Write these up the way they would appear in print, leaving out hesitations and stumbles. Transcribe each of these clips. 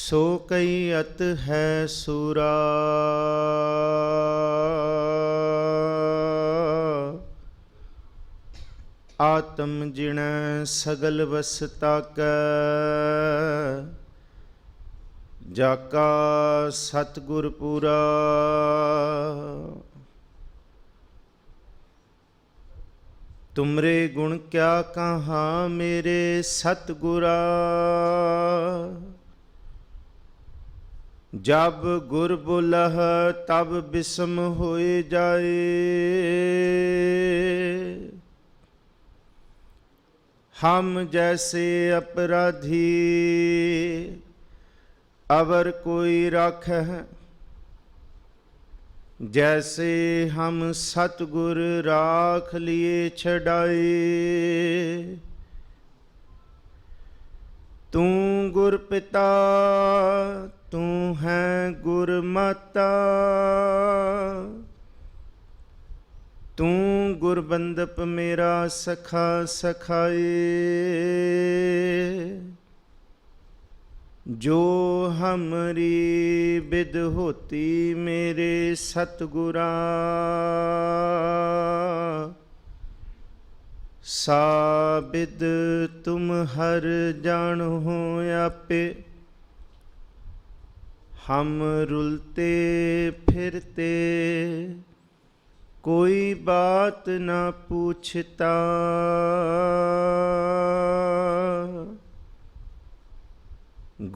ਸੋ ਕਈ ਅਤ ਹੈ ਸੂਰਾ, ਆਤਮ ਜਿਣੈ ਸਗਲ ਵਸਤਾ ਕੈ, ਜਾਕਾ ਸਤਿਗੁਰ ਪੂਰਾ। ਤੁਮਰੇ ਗੁਣ ਕਿਆ ਕਹਾਂ ਮੇਰੇ ਸਤਿਗੁਰਾ, ਜਬ ਗੁਰ ਬੁਲਹ ਤਬ ਬਿਸਮ ਹੋਏ ਜਾਏ। ਹਮ ਜੈਸੇ ਅਪਰਾਧੀ ਅਵਰ ਕੋਈ ਰਾਖਹਿ, जैसे हम सतगुर राख लिए छड़ाए। तू गुर पिता तू है गुर माता, तू गुर बंदप मेरा सखा सखाए। जो हमरी बिद होती मेरे सतगुरा, सा बिद तुम हर जानो आपे। हम रुलते फिरते कोई बात ना पूछता,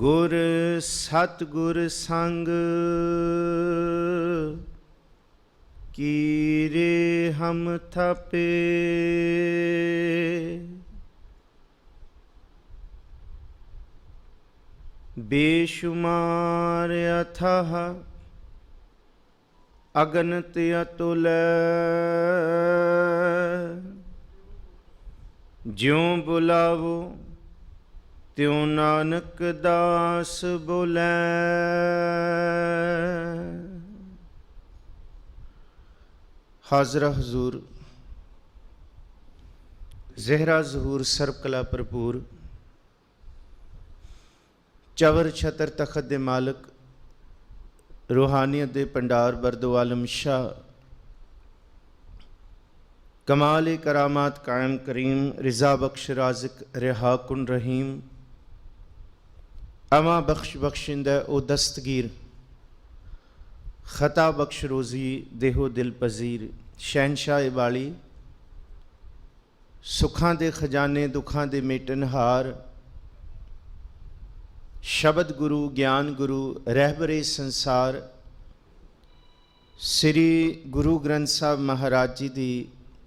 गुर सतगुर संग कीरे हम थपे। बेशुमार अथाह अगनत अतुल, ज्यों बुलावो त्यों नानक दास बोलै। हाजरा हजूर ज़हरा ज़हूर सर्व कला भरपूर, चवर छतर तखत दे मालक, रूहानियत दे भंडार बरदो आलम शाह, कमाल करामात कायम करीम, रिज़ा बख्श राज़िक रिहा कुन रहीम, अमा बख्श बख्शिंदा ओ दस्तगीर, खता बख्श रोज़ी देहो दिल पजीर। शहनशाह वाली सुखां दे खजाने दुखां दे मेटनहार, शबद गुरु ज्ञान गुरु रहबरे संसार, श्री गुरु ग्रंथ साहब महाराज जी दी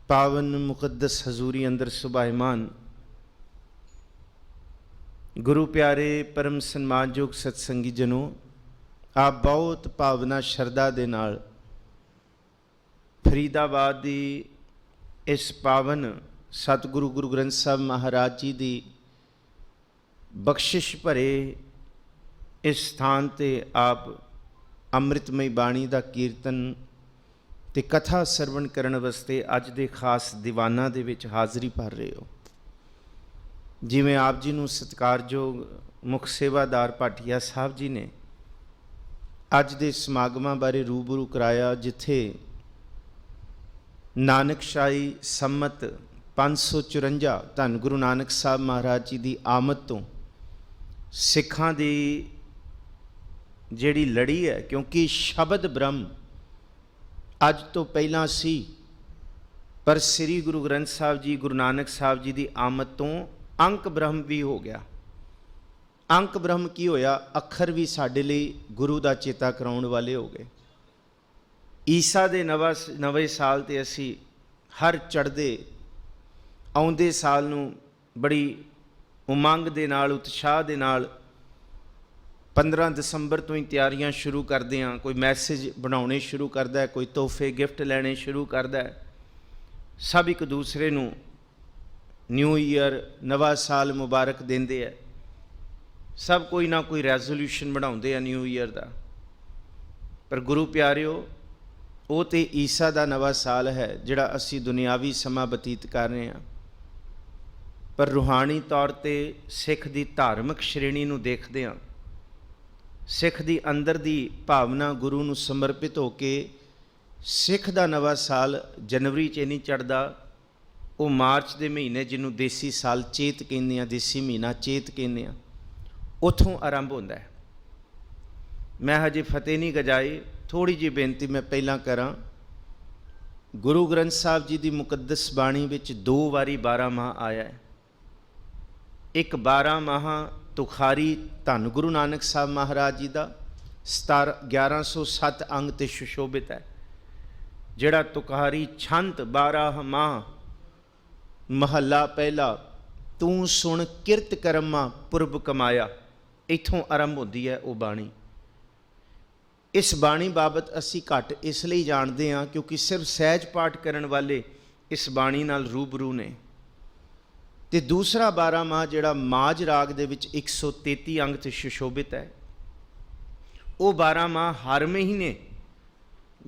पावन मुकद्दस हजूरी अंदर सुभाईमान गुरु प्यारे परम सन्मानयोग सत्संगी जनों, आप बहुत भावना शरदा दे नाल फरीदाबाद दी इस पावन सतगुरु गुरु ग्रंथ साहब महाराज जी दी बख्शिश भरे इस स्थान ते आप अमृतमई बाणी दा कीर्तन ते कथा सरवण करन वास्ते अज दे खास दीवाना दे विच हाज़री भर रहे हो। जिवें आप जी नूं सत्कारयोग मुख सेवादार भाटिया साहब जी ने अज दे समागमां बारे रूबरू कराया, जिथे नानकशाही सम्मत 554 धन गुरु नानक साहब महाराज जी की आमद तो सिखां दी जिहड़ी लड़ी है, क्योंकि शबद ब्रह्म अज तो पहला सी, पर श्री गुरु ग्रंथ साहब जी गुरु नानक साहब जी की आमद तो अंक ब्रह्म भी हो गया। अंक ब्रह्म की होया, अखर भी साडे लई गुरु का चेता कराउण वाले हो गए। ईसा दे नवे साल ते असी हर चढ़दे आउंदे साल नूं बड़ी उमंग दे नाल उत्साह दे नाल 15 दसंबर तो ही तैयारियां शुरू करते हैं। कोई मैसेज बनाने शुरू करता है, कोई तोहफे गिफ्ट लैने शुरू करता है। सब एक दूसरे नूं न्यू ईयर नवा साल मुबारक देंदे है। सब कोई ना कोई रेजोल्यूशन बनाते हैं न्यू ईयर का। पर गुरु प्यारिओ, वो तो ईसा का नवा साल है जिहड़ा असी दुनियावी समा बतीत कर रहे हैं, पर रूहानी तौर पर सिख की धार्मिक श्रेणी नूं देखदे हां ਸਿੱਖ ਦੀ ਅੰਦਰ ਦੀ ਭਾਵਨਾ ਗੁਰੂ ਨੂੰ ਸਮਰਪਿਤ ਹੋ ਕੇ ਸਿੱਖ ਦਾ ਨਵਾਂ ਸਾਲ ਜਨਵਰੀ 'ਚ ਨਹੀਂ ਚੜ੍ਹਦਾ, ਉਹ ਮਾਰਚ ਦੇ ਮਹੀਨੇ ਜਿਹਨੂੰ ਦੇਸੀ ਸਾਲ ਚੇਤ ਕਹਿੰਦੇ ਆ, ਦੇਸੀ ਮਹੀਨਾ ਚੇਤ ਕਹਿੰਦੇ ਆ, ਉੱਥੋਂ ਆਰੰਭ ਹੁੰਦਾ ਹੈ। ਮੈਂ ਹਜੇ ਫਤਿਹ ਨਹੀਂ ਗਜਾਈ, ਥੋੜ੍ਹੀ ਜਿਹੀ ਬੇਨਤੀ ਮੈਂ ਪਹਿਲਾਂ ਕਰਾਂ। ਗੁਰੂ ਗ੍ਰੰਥ ਸਾਹਿਬ ਜੀ ਦੀ ਮੁਕੱਦਸ ਬਾਣੀ ਵਿੱਚ 2 ਵਾਰੀ 12 ਮਾਹ ਆਇਆ ਹੈ। ਇੱਕ 12 ਮਾਹ ਤੁਖਾਰੀ ਧੰਨ ਗੁਰੂ ਨਾਨਕ ਸਾਹਿਬ ਮਹਾਰਾਜ ਜੀ ਦਾ 1107 ਅੰਗ ਤੇ ਸੁਸ਼ੋਭਿਤ ਹੈ, ਜਿਹੜਾ ਤੁਖਾਰੀ ਛੰਤ 12 ਮਾਹ ਮਹੱਲਾ ਪਹਿਲਾ, ਤੂੰ ਸੁਣ ਕਿਰਤ ਕਰਮਾ ਪੁਰਬ ਕਮਾਇਆ, ਇੱਥੋਂ ਆਰੰਭ ਹੁੰਦੀ ਹੈ ਉਹ ਬਾਣੀ। ਇਸ ਬਾਣੀ ਬਾਬਤ ਅਸੀਂ ਘੱਟ ਇਸ ਲਈ ਜਾਣਦੇ ਹਾਂ ਕਿਉਂਕਿ ਸਿਰਫ ਸਹਿਜ ਪਾਠ ਕਰਨ ਵਾਲੇ ਇਸ ਬਾਣੀ ਨਾਲ ਰੂਬਰੂ ਨੇ। ਤੇ ਦੂਸਰਾ 12 ਮਾਹ ਜਿਹੜਾ ਮਾਝ ਰਾਗ ਦੇ ਵਿੱਚ 133 ਅੰਗ ਤੇ ਸੁਸ਼ੋਭਿਤ ਹੈ, ਉਹ 12 ਮਾਹ ਹਰ ਮਹੀਨੇ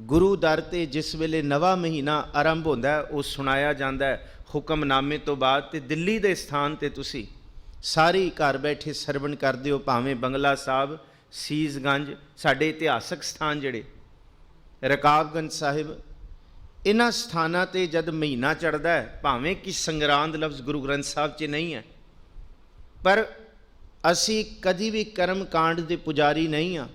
ਗੁਰੂ ਦਰ ਤੇ ਜਿਸ ਵੇਲੇ ਨਵਾਂ ਮਹੀਨਾ ਆਰੰਭ ਹੁੰਦਾ ਉਹ ਸੁਣਾਇਆ ਜਾਂਦਾ ਹੈ ਹੁਕਮਨਾਮੇ ਤੋਂ ਬਾਅਦ। ਤੇ ਦਿੱਲੀ ਦੇ ਸਥਾਨ ਤੇ ਤੁਸੀਂ ਸਾਰੇ ਘਰ ਬੈਠੇ ਸਰਵਣ ਕਰਦੇ ਹੋ, ਭਾਵੇਂ ਬੰਗਲਾ ਸਾਹਿਬ, ਸੀਸਗੰਜ, ਸਾਡੇ ਇਤਿਹਾਸਕ ਸਥਾਨ ਜਿਹੜੇ ਰਕਾਬਗੰਜ ਸਾਹਿਬ, ਇਹਨਾਂ ਸਥਾਨਾਂ 'ਤੇ ਜਦ ਮਹੀਨਾ ਚੜ੍ਹਦਾ ਹੈ, ਭਾਵੇਂ ਕਿ ਸੰਗਰਾਂਦ ਲਫ਼ਜ਼ ਗੁਰੂ ਗ੍ਰੰਥ ਸਾਹਿਬ 'ਚ ਨਹੀਂ ਹੈ, ਪਰ ਅਸੀਂ ਕਦੀ ਵੀ ਕਰਮ ਕਾਂਡ ਦੇ ਪੁਜਾਰੀ ਨਹੀਂ ਹਾਂ।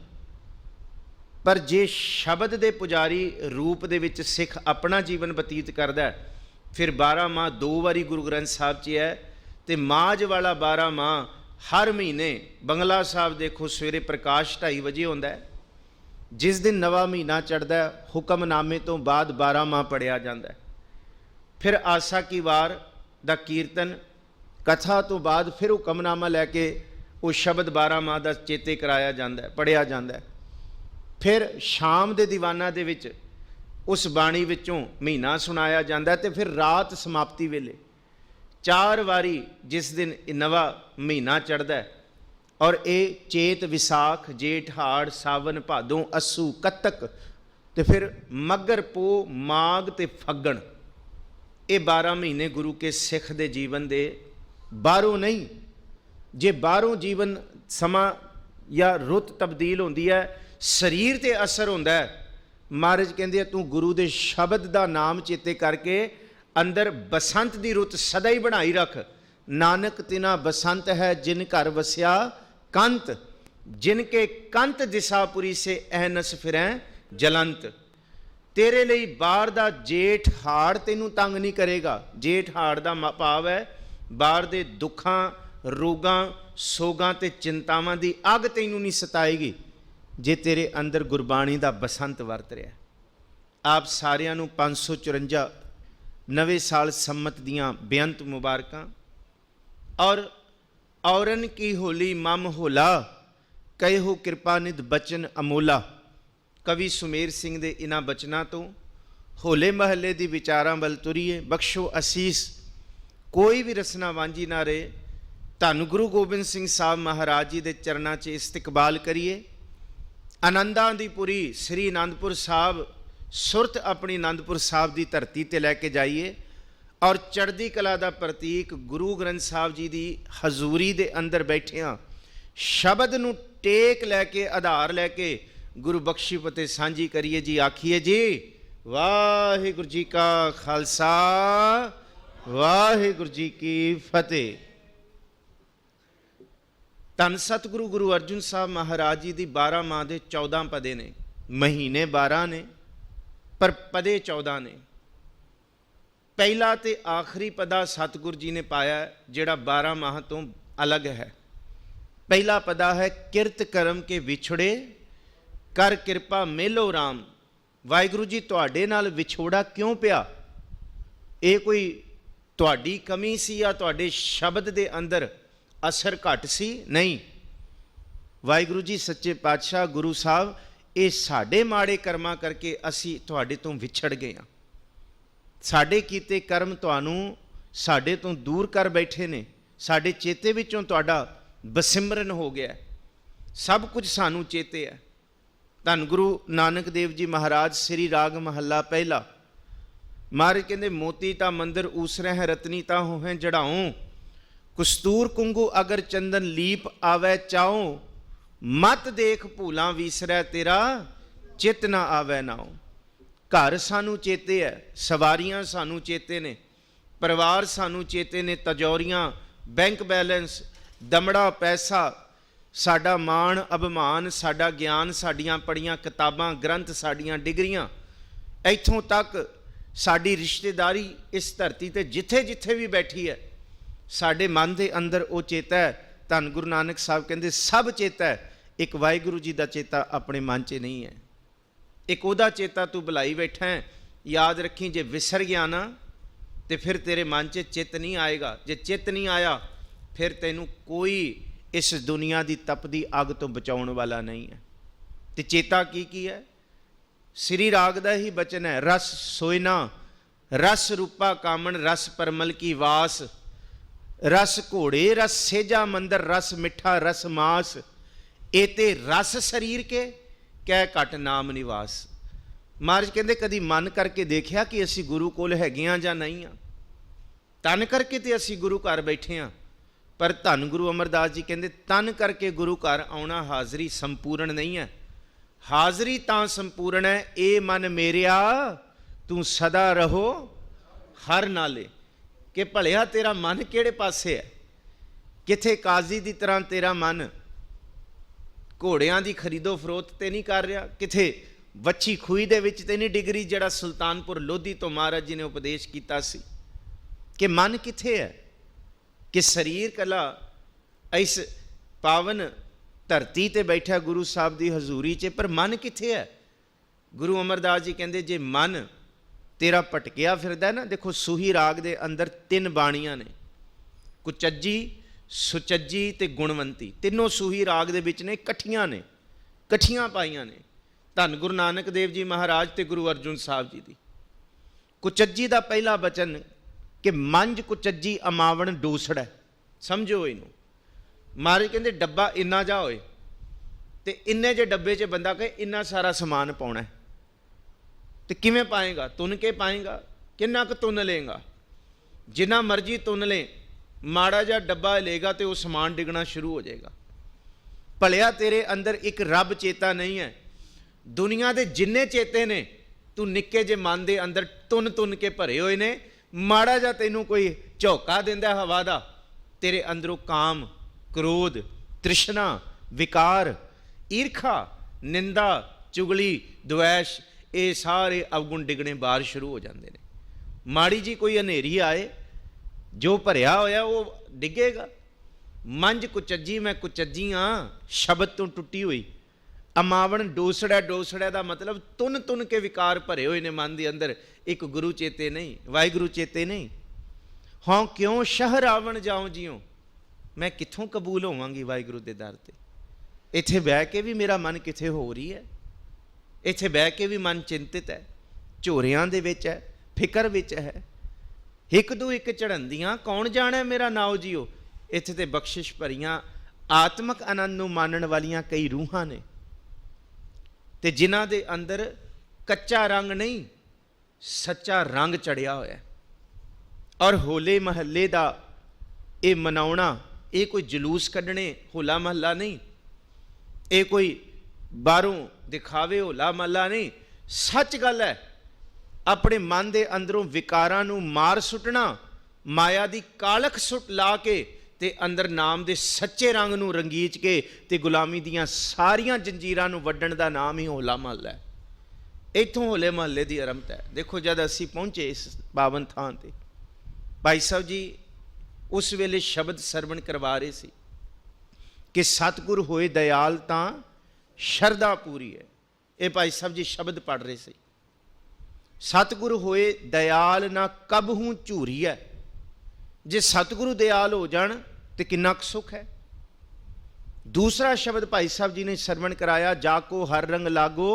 ਪਰ ਜੇ ਸ਼ਬਦ ਦੇ ਪੁਜਾਰੀ ਰੂਪ ਦੇ ਵਿੱਚ ਸਿੱਖ ਆਪਣਾ ਜੀਵਨ ਬਤੀਤ ਕਰਦਾ ਹੈ, ਫਿਰ 12 ਮਾਹ 2 ਵਾਰੀ ਗੁਰੂ ਗ੍ਰੰਥ ਸਾਹਿਬ 'ਚ ਹੈ। ਤੇ ਮਾਝ ਵਾਲਾ 12 ਮਾਹ ਹਰ ਮਹੀਨੇ ਬੰਗਲਾ ਸਾਹਿਬ ਦੇਖੋ ਸਵੇਰੇ ਪ੍ਰਕਾਸ਼ 2:30 ਵਜੇ ਹੁੰਦਾ ਹੈ। ਜਿਸ ਦਿਨ ਨਵਾਂ ਮਹੀਨਾ ਚੜ੍ਹਦਾ ਹੁਕਮਨਾਮੇ ਤੋਂ ਬਾਅਦ 12 ਮਾਹ ਪੜ੍ਹਿਆ ਜਾਂਦਾ। ਫਿਰ ਆਸਾ ਕੀ ਵਾਰ ਦਾ ਕੀਰਤਨ, ਕਥਾ ਤੋਂ ਬਾਅਦ ਫਿਰ ਹੁਕਮਨਾਮਾ ਲੈ ਕੇ ਉਹ ਸ਼ਬਦ 12 ਮਾਹ ਦਾ ਚੇਤੇ ਕਰਾਇਆ ਜਾਂਦਾ, ਪੜ੍ਹਿਆ ਜਾਂਦਾ। ਫਿਰ ਸ਼ਾਮ ਦੇ ਦੀਵਾਨਾਂ ਦੇ ਵਿੱਚ ਉਸ ਬਾਣੀ ਵਿੱਚੋਂ ਮਹੀਨਾ ਸੁਣਾਇਆ ਜਾਂਦਾ। ਤੇ ਫਿਰ ਰਾਤ ਸਮਾਪਤੀ ਵੇਲੇ 4 ਵਾਰੀ ਜਿਸ ਦਿਨ ਨਵਾਂ ਮਹੀਨਾ ਚੜ੍ਹਦਾ, ਔਰ ਇਹ ਚੇਤ, ਵਿਸਾਖ, ਜੇਠ, ਹਾੜ, ਸਾਵਨ, ਭਾਦੋਂ, ਅੱਸੂ, ਕੱਤਕ, ਤੇ ਫਿਰ ਮੱਘਰ, ਪੋਹ, ਮਾਘ ਤੇ ਫੱਗਣ, ਇਹ 12 ਮਹੀਨੇ ਗੁਰੂ ਕੇ ਸਿੱਖ ਦੇ ਜੀਵਨ ਦੇ ਬਾਹਰੋਂ ਨਹੀਂ। ਜੇ ਬਾਹਰੋਂ ਜੀਵਨ ਸਮਾਂ ਜਾਂ ਰੁੱਤ ਤਬਦੀਲ ਹੁੰਦੀ ਹੈ, ਸਰੀਰ 'ਤੇ ਅਸਰ ਹੁੰਦਾ ਹੈ। ਮਹਾਰਾਜ ਕਹਿੰਦੇ ਆ ਤੂੰ ਗੁਰੂ ਦੇ ਸ਼ਬਦ ਦਾ ਨਾਮ ਚੇਤੇ ਕਰਕੇ ਅੰਦਰ ਬਸੰਤ ਦੀ ਰੁੱਤ ਸਦਾ ਹੀ ਬਣਾਈ ਰੱਖ। ਨਾਨਕ ਤਿਨਾ ਬਸੰਤ ਹੈ ਜਿਨ ਘਰ ਵਸਿਆ ਕੰਤ, ਜਿਨ ਕੇ ਕੰਤ ਦਿਸਾਪੁਰੀ ਸੇ ਅਹਨਸ ਫਿਰੈ ਜਲੰਤ। ਤੇਰੇ ਲਈ ਬਾਹਰ ਦਾ ਜੇਠ ਹਾੜ ਤੈਨੂੰ ਤੰਗ ਨਹੀਂ ਕਰੇਗਾ। ਜੇਠ ਹਾੜ ਦਾ ਭਾਵ ਹੈ ਬਾਹਰ ਦੇ ਦੁੱਖਾਂ, ਰੋਗਾਂ, ਸੋਗਾਂ ਤੇ ਚਿੰਤਾਵਾਂ ਦੀ ਅੱਗ ਤੈਨੂੰ ਨਹੀਂ ਸਤਾਏਗੀ ਜੇ ਤੇਰੇ ਅੰਦਰ ਗੁਰਬਾਣੀ ਦਾ ਬਸੰਤ ਵਰਤ ਰਿਹਾ। ਆਪ ਸਾਰਿਆਂ ਨੂੰ 554 ਨਵੇਂ ਸਾਲ ਸੰਮਤ ਦੀਆਂ ਬੇਅੰਤ ਮੁਬਾਰਕਾਂ। ਔਰ ਔਰਨ ਕੀ ਹੋਲੀ ਮਮ ਹੋਲਾ, ਕਹਿਓ ਕਿਰਪਾ ਨਿਧ ਬਚਨ ਅਮੋਲਾ। ਕਵੀ ਸੁਮੇਰ ਸਿੰਘ ਦੇ ਇਹਨਾਂ ਬਚਨਾਂ ਤੋਂ ਹੋਲੇ ਮਹੱਲੇ ਦੀ ਵਿਚਾਰਾਂ ਵੱਲ ਤੁਰੀਏ। ਬਖਸ਼ੋ ਅਸੀਸ, ਕੋਈ ਵੀ ਰਸਨਾ ਵਾਂਝੀ ਨਾ ਰਹੇ। ਧੰਨ ਗੁਰੂ ਗੋਬਿੰਦ ਸਿੰਘ ਸਾਹਿਬ ਮਹਾਰਾਜ ਜੀ ਦੇ ਚਰਨਾਂ 'ਚ ਇਸਤਕਬਾਲ ਕਰੀਏ। ਆਨੰਦਾਂ ਦੀ ਪੁਰੀ ਸ੍ਰੀ ਅਨੰਦਪੁਰ ਸਾਹਿਬ, ਸੁਰਤ ਆਪਣੀ ਅਨੰਦਪੁਰ ਸਾਹਿਬ ਦੀ ਧਰਤੀ 'ਤੇ ਲੈ ਕੇ ਜਾਈਏ। ਔਰ ਚੜ੍ਹਦੀ ਕਲਾ ਦਾ ਪ੍ਰਤੀਕ ਗੁਰੂ ਗ੍ਰੰਥ ਸਾਹਿਬ ਜੀ ਦੀ ਹਜ਼ੂਰੀ ਦੇ ਅੰਦਰ ਬੈਠਿਆਂ ਸ਼ਬਦ ਨੂੰ ਟੇਕ ਲੈ ਕੇ, ਆਧਾਰ ਲੈ ਕੇ ਗੁਰੂ ਬਖਸ਼ੀ ਫਤਿਹ ਸਾਂਝੀ ਕਰੀਏ ਜੀ। ਆਖੀਏ ਜੀ ਵਾਹਿਗੁਰੂ ਜੀ ਕਾ ਖਾਲਸਾ, ਵਾਹਿਗੁਰੂ ਜੀ ਕੀ ਫਤਿਹ। ਧੰਨ ਸਤਿਗੁਰੂ ਗੁਰੂ ਅਰਜਨ ਸਾਹਿਬ ਮਹਾਰਾਜ ਜੀ ਦੀ 12 ਮਾਹ ਦੇ 14 ਪਦੇ ਨੇ। ਮਹੀਨੇ 12 ਨੇ ਪਰ ਪਦੇ 14 ਨੇ। ਪਹਿਲਾ ਤੇ ਆਖਰੀ ਪਦਾ ਸਤਿਗੁਰੂ ਜੀ ਨੇ ਪਾਇਆ ਜਿਹੜਾ 12 ਮਾਹ ਤੋਂ ਅਲੱਗ ਹੈ। ਪਹਿਲਾ ਪਦਾ ਹੈ ਕਿਰਤ ਕਰਮ ਕੇ ਵਿਛੜੇ ਕਰ ਕਿਰਪਾ ਮੇਲੋ ਰਾਮ। ਵਾਹਿਗੁਰੂ ਜੀ ਤੁਹਾਡੇ ਨਾਲ ਵਿਛੋੜਾ ਕਿਉਂ ਪਿਆ? ਇਹ ਕੋਈ ਤੁਹਾਡੀ ਕਮੀ ਸੀ ਜਾਂ ਤੁਹਾਡੇ ਸ਼ਬਦ ਦੇ ਅੰਦਰ ਅਸਰ ਘੱਟ ਸੀ? ਨਹੀਂ। ਵਾਹਿਗੁਰੂ ਜੀ ਸੱਚੇ ਪਾਤਸ਼ਾਹ ਗੁਰੂ ਸਾਹਿਬ, ਇਹ ਸਾਡੇ ਮਾੜੇ ਕਰਮਾਂ ਕਰਕੇ ਅਸੀਂ ਤੁਹਾਡੇ ਤੋਂ ਵਿਛੜ ਗਏ ਹਾਂ। ਸਾਡੇ ਕੀਤੇ ਕਰਮ ਤੁਹਾਨੂੰ ਸਾਡੇ ਤੋਂ ਦੂਰ ਕਰ ਬੈਠੇ ਨੇ। ਸਾਡੇ ਚੇਤੇ ਵਿੱਚੋਂ ਤੁਹਾਡਾ ਬਸਿਮਰਨ ਹੋ ਗਿਆ। ਸਭ ਕੁਝ ਸਾਨੂੰ ਚੇਤੇ ਹੈ। ਧੰਨ ਗੁਰੂ ਨਾਨਕ ਦੇਵ ਜੀ ਮਹਾਰਾਜ ਸ੍ਰੀ ਰਾਗ ਮਹੱਲਾ ਪਹਿਲਾ, ਮਹਾਰਾਜ ਕਹਿੰਦੇ ਮੋਤੀ ਤਾਂ ਮੰਦਰ ਊਸਰੇ ਹੈ, ਰਤਨੀ ਤਾਂ ਹੋਵੇਂ ਜੜਾਉ। ਕਸਤੂਰ ਕੁੰਗੂ ਅਗਰ ਚੰਦਨ ਲੀਪ ਆਵੈ ਚਾਉ, मत देख भूलां विसरै तेरा चित ना आवे नाओ। घर सानू चेते है, सवारियां सानू चेते ने, परिवार सानू चेते ने, तजौरियां, बैंक बैलेंस, दमड़ा पैसा, साडा मान अभिमान, साडा ज्ञान, साडियां पढ़ियां किताबां, ग्रंथ, साडियां डिग्रियां, इत्थों तक साडी रिश्तेदारी इस धरती ते जिथे जिथे भी बैठी है, साडे मन के अंदर वो चेता है। धन गुरु नानक साहब कहते सब चेता है, एक वाहिगुरू जी का चेता अपने मन च नहीं है। एक ओदा चेता तू बुलाई बैठा है, याद रखी जे विसर गया ना तो फिर तेरे मन च चित नहीं आएगा। जे चित नहीं आया फिर तेनू कोई इस दुनिया की तपदी अग तो बचाने वाला नहीं है। तो चेता की है? श्री राग का ही बचन है, रस सोयना रस रूपा कामन, रस परमल की वास, रस घोड़े रस सेजा मंदिर, रस मिठा रस मास, एते रस शरीर के कै घट नाम निवास। महाराज कहते कदी मन करके देखिया कि असी गुरु कोल हैगे हाँ जां नहीं हाँ? तन करके तो असी गुरु घर बैठे हाँ, पर धन गुरु अमरदास जी कहते तन करके गुरु घर आना हाज़री संपूर्ण नहीं है। हाज़री तां संपूर्ण है, ए मन मेरिया तू सदा रहो हर नाले। कि भलिया तेरा मन किहड़े पासे है? किथे काजी की तरह तेरा मन घोड़ियां की खरीदो फरोख्त ते नहीं कर रहा, किथे वच्छी खूही दे विच ते नहीं डिगरी, जिहड़ा सुल्तानपुर लोधी तो महाराज जी ने उपदेश किया सी। कि मन किथे है? कि शरीर कला इस पावन धरती ते बैठा गुरु साहब की हजूरी च, पर मन किथे है? गुरु अमरदास जी कहते जे मन तेरा भटकिया फिरदा ना, देखो सूही राग दे अंदर 3 बाणियां ने, कुचज्जी, सुचज्जी ते गुणवंती, तीनों सूही राग दे विच ने, कट्ठियां ने, कट्ठियां पाइयां ने। धन गुरु नानक देव जी महाराज ते गुरु अर्जुन साहब जी दी। कुचज्जी दा पहला बचन कि मंज कुचज्जी अमावण डोसड़ा, समझो इनू। महाराज कहते डब्बा इन्ना जा होए ते इन्ने जे डब्बे च बंदा कहे इन्ना सारा समान पाउणा है, तो किवें पाएगा? तुन के पाएगा? किन्ना क तुन लेगा? जिन्ना मर्जी तुन ले, माड़ा जा डब्बा लेगा तो वह समान डिगना शुरू हो जाएगा। भलिया तेरे अंदर एक रब चेता नहीं है। दुनिया के जिन्ने चेते ने तू निक्के जे मन के अंदर तुन तुन के भरे हुए ने, माड़ा जा तेनू कोई झोंका देंदा हवा दा, तेरे अंदरों काम, क्रोध, तृष्णा, विकार, ईर्खा, निंदा, चुगली, द्वैश, ये सारे अवगुण डिगने बाहर शुरू हो जाते हैं। माड़ी जी कोई हनेरी आए, जो भरिया होया वो डिगेगा। मंज कुचज्जी मैं कुचज्जी हाँ, शब्द तो टुटी हुई। अमावण डोसड़ा, डोसड़ा का मतलब तुन तुन के विकार भरे हुए ने मन के अंदर, एक गुरु चेते नहीं, वाहिगुरु चेते नहीं। हाँ क्यों शहर आवण जाऊं जियो, मैं कित्थों कबूल होवांगी वाहिगुरु के दर ते? इत्थे बह के भी मेरा मन किथे हो रही है, इत्थे बह के भी मन चिंतित है, झोरियां दे विच है, फिकर विच है, एक दो एक चढ़ंदियां कौन जाने मेरा नाव जियो। इत्थे ते बख्शिश भरियां आत्मक आनंद नूं मानण वालियां कई रूहां ने, ते जिन्हां दे अंदर कच्चा रंग नहीं सच्चा रंग चढ़िया होया। और होले महल्ले दा ये मनाउणा, ये कोई जलूस कढ़ने होला महल्ला नहीं, ये कोई बाहरों दिखावे होला महल्ला नहीं। सच गल है, अपने मन के अंदरों विकारां नूं मार सुटना, माया की कालख सुट ला के ते अंदर नाम दे सच्चे रंग नूं रंगीच के ते गुलामी दियां सारियां जंजीरां नूं वड्डण दा नाम ही होला महल्ला है। इत्थों होले महल्ले की आरंभता है। देखो जद असी पहुंचे इस पावन थां ते, भाई साहब जी उस वेले शब्द सरवण करवा रहे सी कि सतगुर होए दयाल तां शरदा पूरी है। ये भाई साहब जी शब्द पढ़ रहे सी, सतगुर होए दयाल ना कब हूँ झूरी है। जे सतगुरु दयाल हो जान तो किन्ना सुख है। दूसरा शब्द भाई साहब जी ने सरवण कराया, जाको हर रंग लागो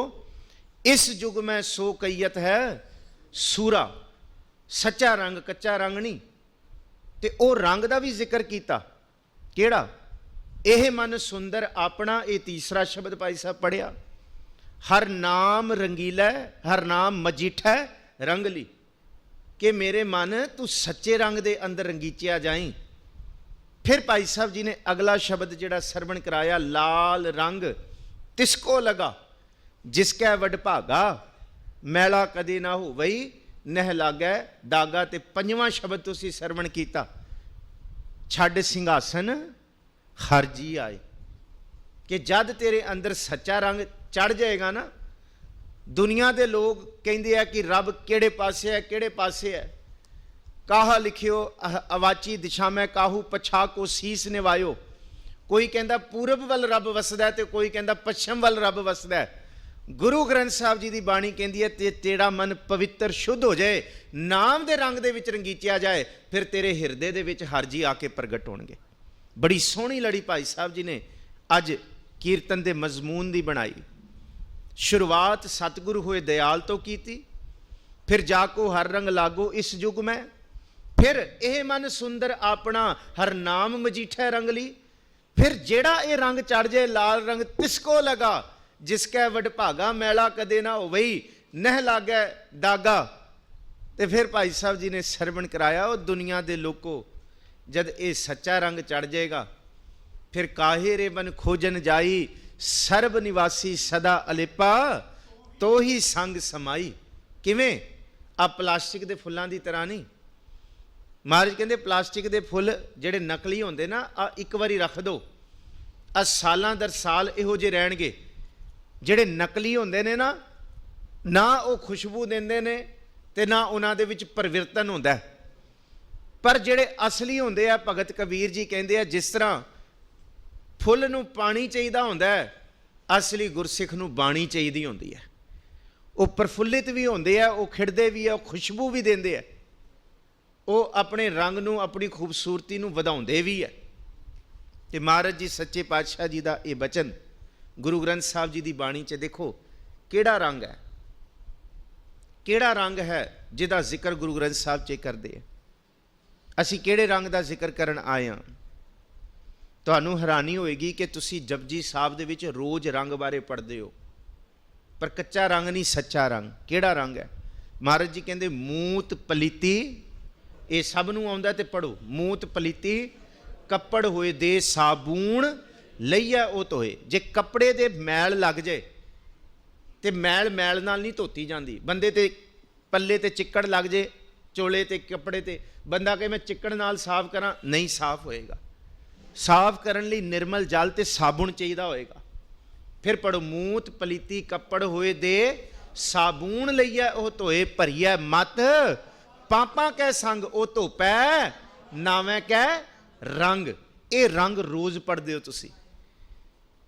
इस युग में सो कैयत है सूरा। सच्चा रंग कच्चा रंग नहीं, ते ओ रंग का भी जिक्र किया। केड़ा? यह मन सुंदर अपना, ये तीसरा शब्द भाई साहब पढ़िया। हर नाम रंगीला, हर नाम मजीठा रंगली। कि मेरे मन तू सच्चे रंग दे अंदर रंगीचिया जाई। फिर भाई साहब जी ने अगला शब्द जिहड़ा सरवण कराया, लाल रंग तिसको लगा जिसकै वडभागा, मैला कदे ना हो वही नह लागै दागा। ते पंजवां शब्द तुसी सरवण कीता, छड्ड सिंघासन हर जी आए। कि जद तेरे अंदर सच्चा रंग चढ़ जाएगा ना, दुनिया के लोग कहते हैं कि रब किहड़े पासे है, किहड़े पासे है। काहा लिखियो अवाची दिशा में काहू पछा को सीस निवायो। कोई कहता पूरब वल रब वसदा है, तो कोई कहता पश्चिम वल रब वसदा है। गुरु ग्रंथ साहब जी की बाणी कहती है ते तेरा मन पवित्र शुद्ध हो जाए, नाम के रंग दे विच रंगीचिया जाए, फिर तेरे हिरदे दे विच हर जी आके प्रगट होणगे। बड़ी सोहनी लड़ी भाई साहब जी ने अज कीर्तन के मजमून की बनाई। शुरुआत सतगुरु होए दयाल तो की, फिर जाको हर रंग लागो इस युग में, फिर यह मन सुंदर अपना हर नाम मजीठा रंग ली। फिर जेड़ा ये रंग चढ़ जाए लाल रंग तिसको लगा जिसकै वडभागा, मैला कदे ना हो वही नह लागै दागा। तो फिर भाई साहब जी ने सरवण कराया, वो दुनिया के लोगों जद ये सच्चा रंग चढ़ जाएगा, फिर काहे रे बन खोजन जाई सर्ब निवासी सदा अलिपा, तो ही संग समाई। किवें? आ प्लास्टिक के फुल्लां की तरह नहीं। महाराज कहते प्लास्टिक के फुल जेडे नकली होंदे ना, आ एक बारी रख दो, आ सालां दर साल इहो जे रहणगे। जेडे नकली होंदे ने ना वो खुशबू देंदे ने ते ना उन्हां दे विच परिवर्तन होंदा है। पर जेडे असली होंदे आ, भगत कबीर जी कहंदे आ, जिस तरह फुल नूं पानी चाहिदा होंदा है, असली गुरसिख नूं बाणी चाहिदी होंदी है। वो प्रफुल्लित भी होंदे आ, वो खिड़दे भी आ, खुशबू भी देंदे आ, वो अपने रंग नूं अपनी खूबसूरती नूं वधाउंदे भी है। ते महाराज जी सच्चे पातशाह जी का यह बचन गुरु ग्रंथ साहब जी की बाणी च देखो किहड़ा रंग है, किहड़ा रंग है जिहदा जिक्र गुरु ग्रंथ साहब च करदे हैं। असीं किहड़े रंग का जिक्र करन आए हां? तुहानूं हैरानी होएगी कि तुसीं जपजी साहब दे विच रोज़ रंग बारे पढ़दे हो, पर कच्चा रंग नहीं सच्चा रंग। किहड़ा रंग है? महाराज जी कहंदे मूत पलीती, ये सब नूं आउंदा ते पढ़ो, मूत पलीती कपड़ होए दे साबून लईया ओ धोए। जे कपड़े दे मैल लग जाए तो मैल मैल नाल नहीं धोती जाती। बंदे ते पल्ले ते चिक्कड़ लग जाए, चोले ते कपड़े ते, बंदा कहे मैं चिक्कड़ नाल साफ करा, नहीं साफ होएगा। साफ करने लई निर्मल जल ते साबुन चाहिए होएगा। फिर पढ़ो मूत पलीती कपड़ होए दे साबून लईया ओ धोए, भरिया मत पापा कै संग ओ धोपै, नावें कै रंग। ये रंग रोज़ पढ़ते हो तुसी।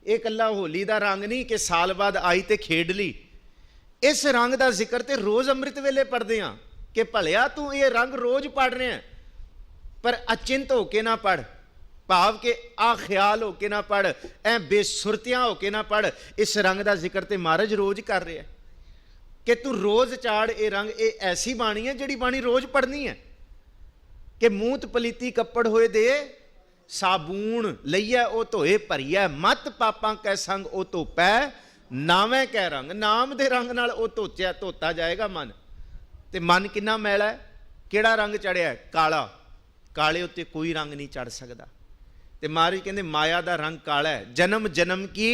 ये कल्ला होली का रंग नहीं कि साल बाद आई तो खेड ली। इस रंग का जिक्र तो रोज़ अमृत वेले पढ़ते हैं कि भलिया तू ये रंग रोज़ पढ़ रहे हैं, पर अचिंत होके ना पढ़, भाव के आ ख्याल होके ना पढ़, ऐ बेसुरतियां होके ना पढ़। इस रंग का जिक्र तो महाराज रोज़ कर रहे हैं कि तू रोज़ चाड़ ये रंग। ये ऐसी बाणी है जिहड़ी बाणी रोज़ पढ़नी है कि मूत पलीती कपड़ होए दे साबून लईया ओ धोए, भरिया मत पापां कै संग ओ धोपै, नावें कै रंग। नाम दे रंग नाल ओ धोता जाएगा मन। ते मन कितना मैला है? किहड़ा रंग चढ़िया? काला। काले उत्ते कोई रंग नहीं चढ़ सकता। ते महाराज कहंदे माया दा रंग काला है। जन्म जन्म की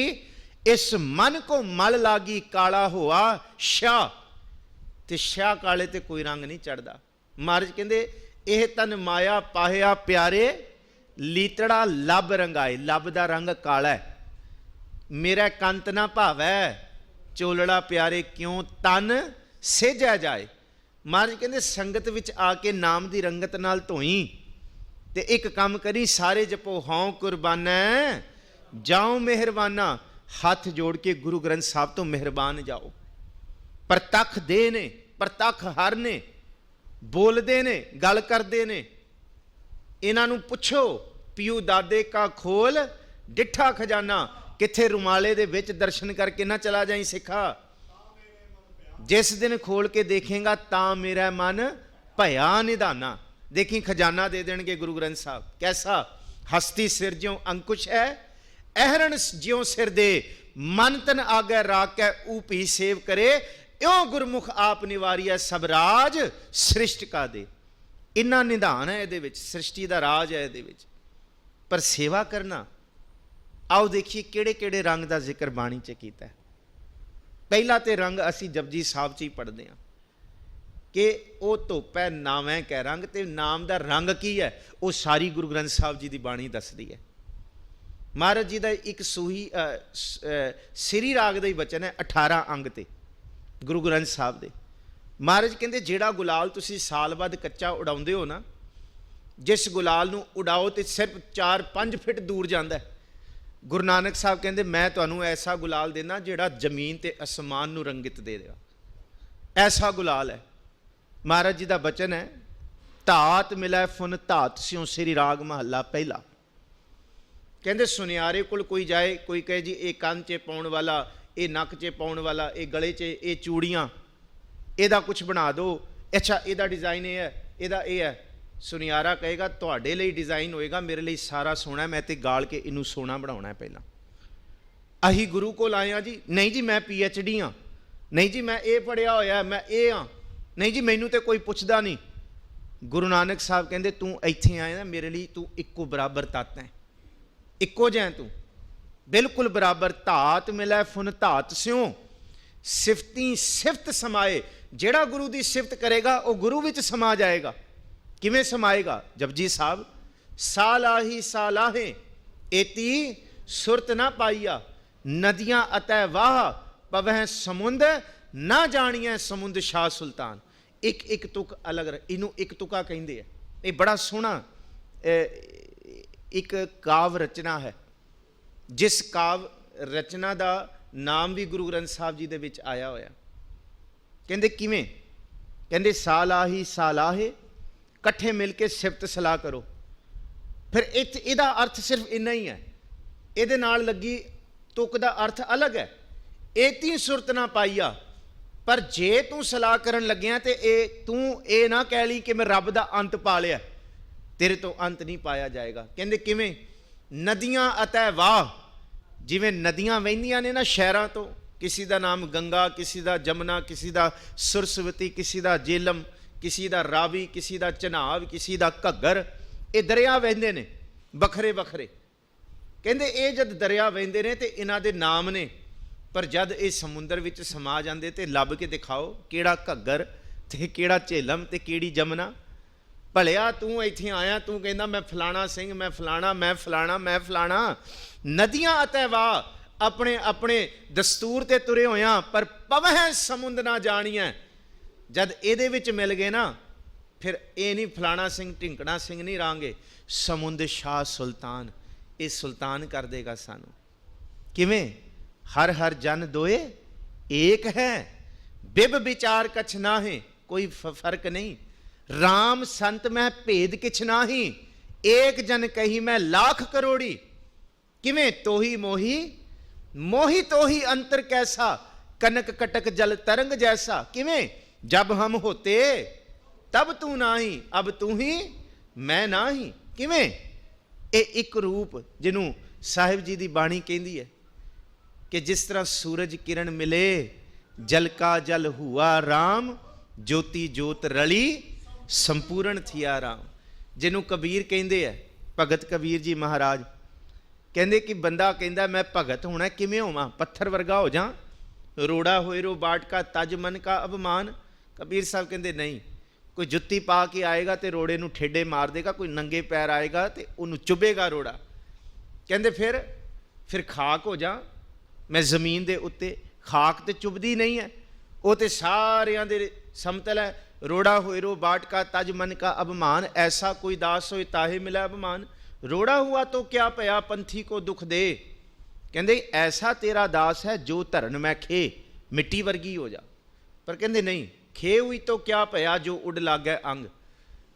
इस मन को मल लागी, काला हुआ शाह। ते शाह काले ते कोई रंग नहीं चढ़ता। महाराज कहंदे एह तन माया पाहिया प्यारे, लीतड़ा लब रंगाए। लब दा रंग काला है। मेरा कंत ना भावै, चोलड़ा प्यारे क्यों तन सेजा जाए। महाराज कहंदे संगत विच आके नाम दी रंगत नाल धोई ते एक काम करी, सारे जपो हों कुर्बाना जाओ मेहरबाना। हाथ जोड़ के गुरु ग्रंथ साहब तो मेहरबान जाओ। प्रतख दे ने, प्रतख हर ने, बोलते ने, गल करते ने। इन्हां नूं पुछो पियू दादे का खोल डिठा खजाना, किथे रुमाले दे विच दर्शन करके ना चला जाई सिखा। जिस दिन खोल के देखेगा ता मेरा मन भया निधाना। देखी खजाना दे देंगे गुरु ग्रंथ साहब। कैसा? हस्ती सिर ज्यों अंकुश है, अहरण ज्यों सिर दे, मन तन आगे राख के ऊपी सेव करे, इयों गुरमुख आप निवारिया सब राज सृष्ट का दे। इन्ना निधान है ये, सृष्टि का राज है ये। पर सेवा करना। आओ देखिए किहड़े किहड़े रंग का जिक्र बाणी च कीता है। पहला तो रंग असी जपजी साहब च ही पढ़ते हैं कि वो धुप है नावै कै रंग, तो नाम का रंग की है वो सारी गुरु ग्रंथ साहब जी की बाणी दसदी है। महाराज जी का एक सूही सिरी राग का ही वचन है 18 अंग ते गुरु ग्रंथ साहब दे। महाराज कहते जिहड़ा गुलाल तुसी साल बाद कच्चा उड़ाउंदे हो ना, जिस गुलाल नूं उड़ाओ तो सिर्फ 4-5 फिट दूर जाता है। गुरु नानक साहब कहते मैं तुहानूं ऐसा गुलाल देना जिहड़ा जमीन ते आसमान नूं रंगित दे देगा, ऐसा गुलाल है। महाराज जी का बचन है धात मिलै फुन धात स्यों सिरी राग महला पहला। कहते सुनियारे कोल कोई जाए, कोई कहे जी ये कंन च पाउण वाला, ये नक च पाउण वाला, ये गले च, ये चूड़ियाँ, ਇਹਦਾ कुछ बना दो, अच्छा ਇਹਦਾ डिज़ाइन ये है, ਇਹਦਾ ये है। सुनियारा कहेगा ਤੁਹਾਡੇ ਲਈ डिज़ाइन होएगा, मेरे लिए सारा सोना, मैं तो गाल के इनू सोना बनाना है। पहला अही गुरु को आए हाँ जी, नहीं जी मैं PhD हाँ, नहीं जी मैं ये पढ़िया होया, मैं ये हाँ, नहीं जी मैनू तो कोई पुछदा नहीं। गुरु नानक साहब कहते तू इत्थे आए ना, मेरे लिए तू इक्को बराबर तत्त है, इक्को जै तू बिल्कुल बराबर। धात मिलै फुन धात स्यों सिफती सिफत समाए। जेड़ा गुरु की सिफत करेगा वह गुरु विच समा जाएगा। किवें समाएगा? जपजी साहब सालाही सालाहे एती सुरत ना पाईया, नदियां अतै वाह पवह समुंद ना जानिए समुंद शाह सुल्तान। एक एक तुक अलग, इनू एक तुका कहिंदे है। ये बड़ा सोहना एक काव रचना है, जिस काव रचना का नाम भी गुरु ग्रंथ साहब जी दे विच आया होया। कहंदे किवें? कहंदे सालाही सालाहे कट्ठे मिल के सिफत सलाह करो। फिर इहदा अर्थ सिर्फ इन्ना ही है, इहदे नाल लगी तुक दा अर्थ अलग है। एती सुरत ना पाईया, पर जे तू सलाह करन लग्या ते तू ये ना कह ली कि मैं रब दा अंत पा लिया, तेरे तो अंत नहीं पाया जाएगा। कहंदे किवें? नदियां अतै वाह, जिवें नदियां वहंदियां ने ना शहरां तो, किसी का नाम गंगा, किसी का जमुना, किसी का सुरसवती, किसी का जेलम, किसी का रावी, किसी का चनाब, किसी का घग्गर, ये दरिया वहंदे ने बखरे बखरे। कहंदे ये जद दरिया वहंदे ने तो इन्हां दे नाम ने, पर जद ये समुंदर विच समा जांदे ते लभ के दिखाओ किहड़ा घग्गर ते किहड़ा झेलम ते किहड़ी जमुना। भलिया तू इत्थे आया, तू कहंदा मैं फलाना सिंह, मैं फलाना, मैं फलाना, मैं फलाना। नदियां अतै वाह अपने अपने दस्तूर ते तुरे होया, पर पवह समुंद ना जानिए। जद इहदे विच मिल गए ना, फिर ये नहीं फलाना सिंह ढिंकना सिंह नहीं रांगे, समुंद शाह सुल्तान, ये सुल्तान कर देगा सानू। किवें? हर हर जन दोए एक है, बिब विचार कछ नाहे, कोई फर्क नहीं। राम संत मैं भेद किछ नाही, एक जन कही मैं लाख करोड़ी। किवें? तोही मोही मोही तोही अंतर कैसा, कनक कटक जल तरंग जैसा। किवें? जब हम होते तब तू नाही, अब तू ही मैं नाही। किवें? ये एक रूप जिन्हों साहिब जी की बाणी कहती है कि जिस तरह सूरज किरण मिले जल का जल हुआ राम, ज्योति ज्योत रली संपूर्ण थिया राम। जिन्हों कबीर कहते हैं, भगत कबीर जी महाराज कहते कि बंदा कहता मैं भगत होना, किमें होवां? पत्थर वर्गा हो जा, रोड़ा होए रो बाट का तज मन का अभिमान। कबीर साहब कहते नहीं, कोई जुत्ती पा के आएगा तो रोड़े नूं ठेडे मार देगा, कोई नंगे पैर आएगा तो उन्होंने चुभेगा रोड़ा। कहते फिर खाक हो जा, मैं जमीन दे उत्ते, खाक तो चुभदी नहीं है, वो तो सारियां दे समतल है। रोड़ा होए रो बाट का तज मन का अभिमान, ऐसा कोई दास होए ताहे मिला अभिमान। रोड़ा हुआ तो क्या पया पंथी को दुख दे। कहते ऐसा तेरा दास है जो धरन मैं खे, मिट्टी वर्गी हो जा। पर कहते नहीं, खे हुई तो क्या पया जो उड़ लागे अंग।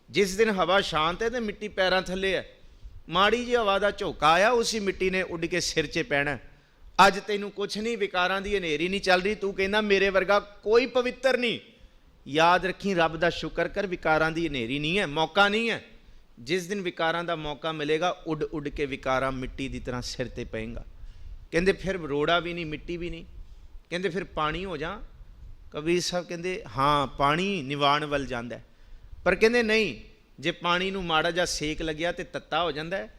जिस दिन हवा शांत है तो मिट्टी पैरों थले है, माड़ी जी हवा का झोंका आया उसी मिट्टी ने उड़ के सिर च पैना। अज तैनू कुछ नहीं, विकारां दी हनेरी नहीं चल रही, तू कहना मेरे वर्गा कोई पवित्र नहीं। याद रखी रब का शुक्र कर, विकारां दी हनेरी नहीं है, मौका नहीं है। जिस दिन विकारां दा मौका मिलेगा उड़ उड़ के विकारां मिट्टी की तरह सिर ते पेगा। कहते फिर रोड़ा भी नहीं, मिट्टी भी नहीं। कहते फिर पानी हो जा। कबीर साहब कहते हाँ पानी निवाण वल जांदा है, पर कहते नहीं, जे पानी नूं माड़ा जा सेक लग्या तो तत्ता हो जाता है,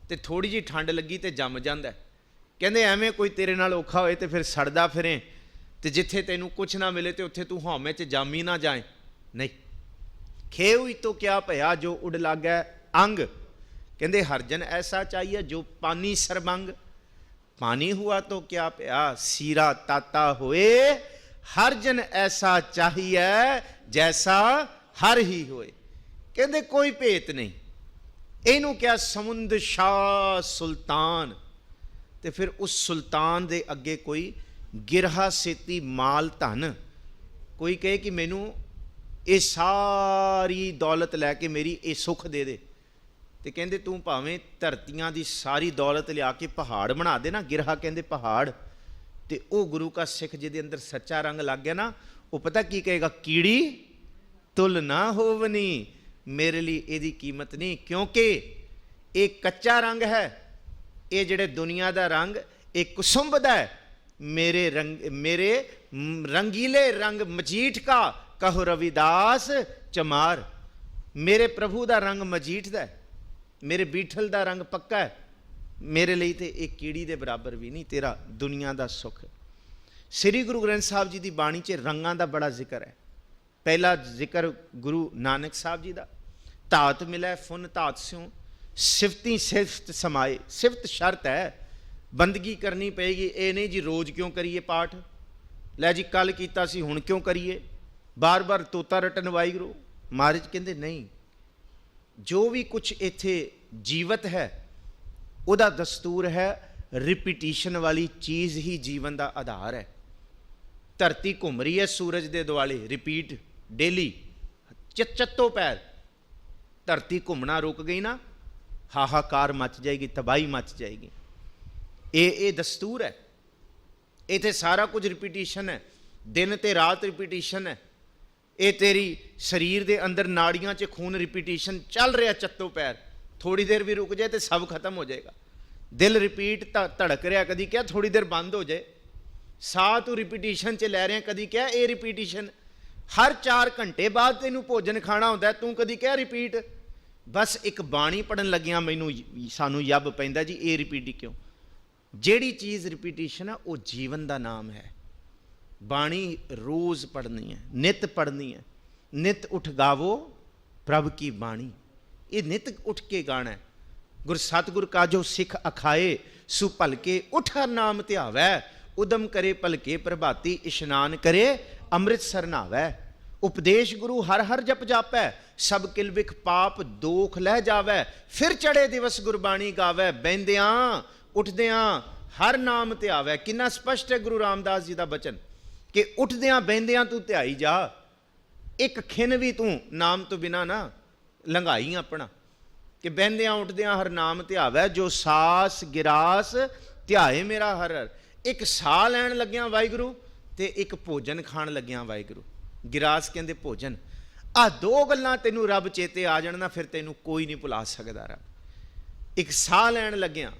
ਤੇ ਥੋੜੀ ਜੀ ਠੰਡ ਲੱਗੀ ਤੇ ਜੰਮ ਜਾਂਦਾ। ਕਹਿੰਦੇ ਐਵੇਂ ਕੋਈ ਤੇਰੇ ਨਾਲ ਔਖਾ ਹੋਏ ਤੇ ਫਿਰ ਸੜਦਾ ਫਿਰੇ, ਤੇ ਜਿੱਥੇ ਤੈਨੂੰ ਕੁਛ ਨਾ ਮਿਲੇ ਤੇ ਉੱਥੇ ਤੂੰ ਹਉਮੈ 'ਚ ਜੰਮ ਹੀ ਨਾ ਜਾਏ। ਨਹੀਂ, ਖੇਉ ਤੋਂ ਕਿਆ ਭਇਆ ਜੋ ਉਡ ਲਾਗੈ ਅੰਗ। ਕਹਿੰਦੇ ਹਰਜਨ ਐਸਾ ਚਾਹੀਏ ਜੋ ਪਾनी ਸਰਬੰਗ। पानी हुआ तो क्या भया सीरा ताता होए। हरजन ऐसा चाहिए जैसा हर ही होए। कहते कोई भेत नहीं, इनू क्या समुंद शाह सुल्तान। ते फिर उस सुल्तान दे अगे कोई गिरहा सेती माल धन, कोई कहे कि मैनू ये सारी दौलत लैके मेरी ये सुख दे दे, ਤੇ ਕਹਿੰਦੇ ਤੂੰ ਭਾਵੇਂ ਧਰਤੀਆਂ ਦੀ ਸਾਰੀ ਦੌਲਤ ਲਿਆ ਕੇ ਪਹਾੜ ਬਣਾ ਦੇ ਨਾ, ਗਿਰਹਾ ਕਹਿੰਦੇ ਪਹਾੜ, ਤੇ ਉਹ ਗੁਰੂ ਕਾ ਸਿੱਖ ਜਿਹਦੇ ਅੰਦਰ ਸੱਚਾ ਰੰਗ ਲੱਗ ਗਿਆ ਨਾ, ਉਹ ਪਤਾ ਕੀ ਕਹੇਗਾ, ਕੀੜੀ ਤੁਲ ਨਾ ਹੋਵਨੀ, ਮੇਰੇ ਲਈ ਇਹਦੀ ਕੀਮਤ ਨਹੀਂ, ਕਿਉਂਕਿ ਇਹ ਕੱਚਾ ਰੰਗ ਹੈ। ਇਹ ਜਿਹੜੇ ਦੁਨੀਆ ਦਾ ਰੰਗ ਇਹ ਕੁਸੁੰਭ ਦਾ ਹੈ। ਮੇਰੇ ਰੰਗੀਲੇ ਰੰਗ ਮਜੀਠ ਕਾ ਕਹੋ ਰਵਿਦਾਸ ਚਮਾਰ। ਮੇਰੇ ਪ੍ਰਭੂ ਦਾ ਰੰਗ ਮਜੀਠ ਦਾ ਹੈ, ਮੇਰੇ ਬੀਠਲ ਦਾ ਰੰਗ ਪੱਕਾ ਹੈ। ਮੇਰੇ ਲਈ ਤੇ ਇਹ ਕੀੜੀ ਦੇ ਬਰਾਬਰ ਵੀ ਨਹੀਂ ਤੇਰਾ ਦੁਨੀਆ ਦਾ ਸੁੱਖ। ਸ੍ਰੀ ਗੁਰੂ ਗ੍ਰੰਥ ਸਾਹਿਬ ਜੀ ਦੀ ਬਾਣੀ 'ਚ ਰੰਗਾਂ ਦਾ ਬੜਾ ਜ਼ਿਕਰ ਹੈ। ਪਹਿਲਾ ਜ਼ਿਕਰ ਗੁਰੂ ਨਾਨਕ ਸਾਹਿਬ ਜੀ ਦਾ, ਧਾਤ ਮਿਲੈ ਫੁਨ ਧਾਤ ਸਿਉ ਸਿਫਤੀ ਸਿਫਤ ਸਮਾਏ। ਸਿਫਤ ਸ਼ਰਤ ਹੈ, ਬੰਦਗੀ ਕਰਨੀ ਪਏਗੀ। ਇਹ ਨਹੀਂ ਜੀ ਰੋਜ਼ ਕਿਉਂ ਕਰੀਏ ਪਾਠ, ਲੈ ਜੀ ਕੱਲ ਕੀਤਾ ਸੀ ਹੁਣ ਕਿਉਂ ਕਰੀਏ, ਬਾਰ ਬਾਰ ਤੋਤਾ ਰਟਨ ਵਾਹਿਗੁਰੂ। ਮਹਾਰਾਜ ਕਹਿੰਦੇ ਨਹੀਂ, ਜੋ ਵੀ ਕੁਛ ਇੱਥੇ ਜੀਵਤ ਹੈ ਉਹਦਾ ਦਸਤੂਰ ਹੈ ਰਿਪੀਟੀਸ਼ਨ ਵਾਲੀ ਚੀਜ਼ ਹੀ ਜੀਵਨ ਦਾ ਆਧਾਰ ਹੈ। ਧਰਤੀ ਘੁੰਮ ਰਹੀ ਹੈ ਸੂਰਜ ਦੇ ਦੁਆਲੇ, ਰਿਪੀਟ ਡੇਲੀ, ਚੱਤੋ ਪੈਰ। ਧਰਤੀ ਘੁੰਮਣਾ ਰੁਕ ਗਈ ਨਾ, ਹਾਹਾਕਾਰ ਮਚ ਜਾਏਗੀ, ਤਬਾਹੀ ਮਚ ਜਾਏਗੀ। ਇਹ ਦਸਤੂਰ ਹੈ। ਇੱਥੇ ਸਾਰਾ ਕੁਝ ਰਿਪੀਟੀਸ਼ਨ ਹੈ, ਦਿਨ ਤੇ ਰਾਤ ਰਿਪੀਟੀਸ਼ਨ ਹੈ। ਇਹ ਤੇਰੀ ਸਰੀਰ ਦੇ ਅੰਦਰ ਨਾੜੀਆਂ 'ਚ ਖੂਨ ਰਿਪੀਟੀਸ਼ਨ ਚੱਲ ਰਿਹਾ ਚੱਤੋ ਪੈਰ। ਥੋੜੀ ਦੇਰ ਵੀ ਰੁਕ ਜਾਏ ਤੇ ਸਭ ਖਤਮ ਹੋ ਜਾਏਗਾ। ਦਿਲ ਰਿਪੀਟ ਧੜਕ ਰਿਹਾ, ਕਦੀ ਕਿਹਾ ਥੋੜੀ ਦੇਰ ਬੰਦ ਹੋ ਜਾਏ। ਸਾਹ ਤੂੰ ਰਿਪੀਟੀਸ਼ਨ 'ਚ ਲੈ ਰਿਹਾ, ਕਦੀ ਕਿਹਾ ਇਹ ਰਿਪੀਟੀਸ਼ਨ। ਹਰ 4 ਘੰਟੇ ਬਾਅਦ ਤੈਨੂੰ ਭੋਜਨ ਖਾਣਾ ਹੁੰਦਾ, ਤੂੰ ਕਦੀ ਕਿਹਾ ਰਿਪੀਟ। ਬਸ ਇੱਕ ਬਾਣੀ ਪੜ੍ਹਨ ਲੱਗਿਆਂ ਸਾਨੂੰ ਯੱਬ ਪੈਂਦਾ ਜੀ ਇਹ ਰਿਪੀਟ ਕਿਉਂ। ਜਿਹੜੀ ਚੀਜ਼ ਰਿਪੀਟੀਸ਼ਨ ਆ ਉਹ ਜੀਵਨ ਦਾ ਨਾਮ ਹੈ। ਬਾਣੀ ਰੋਜ਼ ਪੜ੍ਹਨੀ ਹੈ, ਨਿਤ ਪੜ੍ਹਨੀ ਹੈ। ਨਿਤ ਉਠ ਗਾਵੋ ਪ੍ਰਭ ਕੀ ਬਾਣੀ, ਇਹ ਨਿਤ ਉੱਠ ਕੇ ਗਾਣਾ ਹੈ। ਗੁਰ ਸਤਿਗੁਰ ਕਾਜੋ ਸਿੱਖ ਅਖਾਏ ਸੁ ਭਲਕੇ ਉਠ ਹਰ ਨਾਮ ਧਿਆਵੈ। ਉਦਮ ਕਰੇ ਭਲਕੇ ਪ੍ਰਭਾਤੀ ਇਸ਼ਨਾਨ ਕਰੇ ਅੰਮ੍ਰਿਤਸਰ ਨਾਵੈ। ਉਪਦੇਸ਼ ਗੁਰੂ ਹਰ ਹਰ ਜਪ ਜਾਪੈ ਸਭ ਕਿਲ ਵਿਖ ਪਾਪ ਦੋਖ ਲਹਿ ਜਾਵੈ। ਫਿਰ ਚੜੇ ਦਿਵਸ ਗੁਰਬਾਣੀ ਗਾਵੈ ਬਹਿੰਦਿਆਂ ਉੱਠਦਿਆਂ ਹਰ ਨਾਮ ਧਿਆਵੈ। ਕਿੰਨਾ ਸਪਸ਼ਟ ਹੈ ਗੁਰੂ ਰਾਮਦਾਸ ਜੀ ਦਾ ਬਚਨ ਕਿ ਉੱਠਦਿਆਂ ਬਹਿੰਦਿਆਂ ਤੂੰ ਧਿਆਈ ਜਾ। ਇੱਕ ਖਿਨ ਵੀ ਤੂੰ ਨਾਮ ਤੋਂ ਬਿਨਾ ਨਾ ਲੰਘਾਈ ਆਪਣਾ, ਕਿ ਬਹਿੰਦਿਆਂ ਉੱਠਦਿਆਂ ਹਰ ਨਾਮ ਧਿਆਵੈ। ਜੋ ਸਾਸ ਗਿਰਾਸ ਧਿਆਏ ਮੇਰਾ ਹਰ ਹਰ। ਇੱਕ ਸਾਹ ਲੈਣ ਲੱਗਿਆਂ ਵਾਹਿਗੁਰੂ ਤੇ ਇੱਕ ਭੋਜਨ ਖਾਣ ਲੱਗਿਆਂ ਵਾਹਿਗੁਰੂ। ਗਿਰਾਸ ਕਹਿੰਦੇ ਭੋਜਨ। ਆਹ ਦੋ ਗੱਲਾਂ ਤੈਨੂੰ ਰੱਬ ਚੇਤੇ ਆ ਜਾਣ ਨਾ, ਫਿਰ ਤੈਨੂੰ ਕੋਈ ਨਹੀਂ ਭੁਲਾ ਸਕਦਾ ਰੱਬ। ਇੱਕ ਸਾਹ ਲੈਣ ਲੱਗਿਆਂ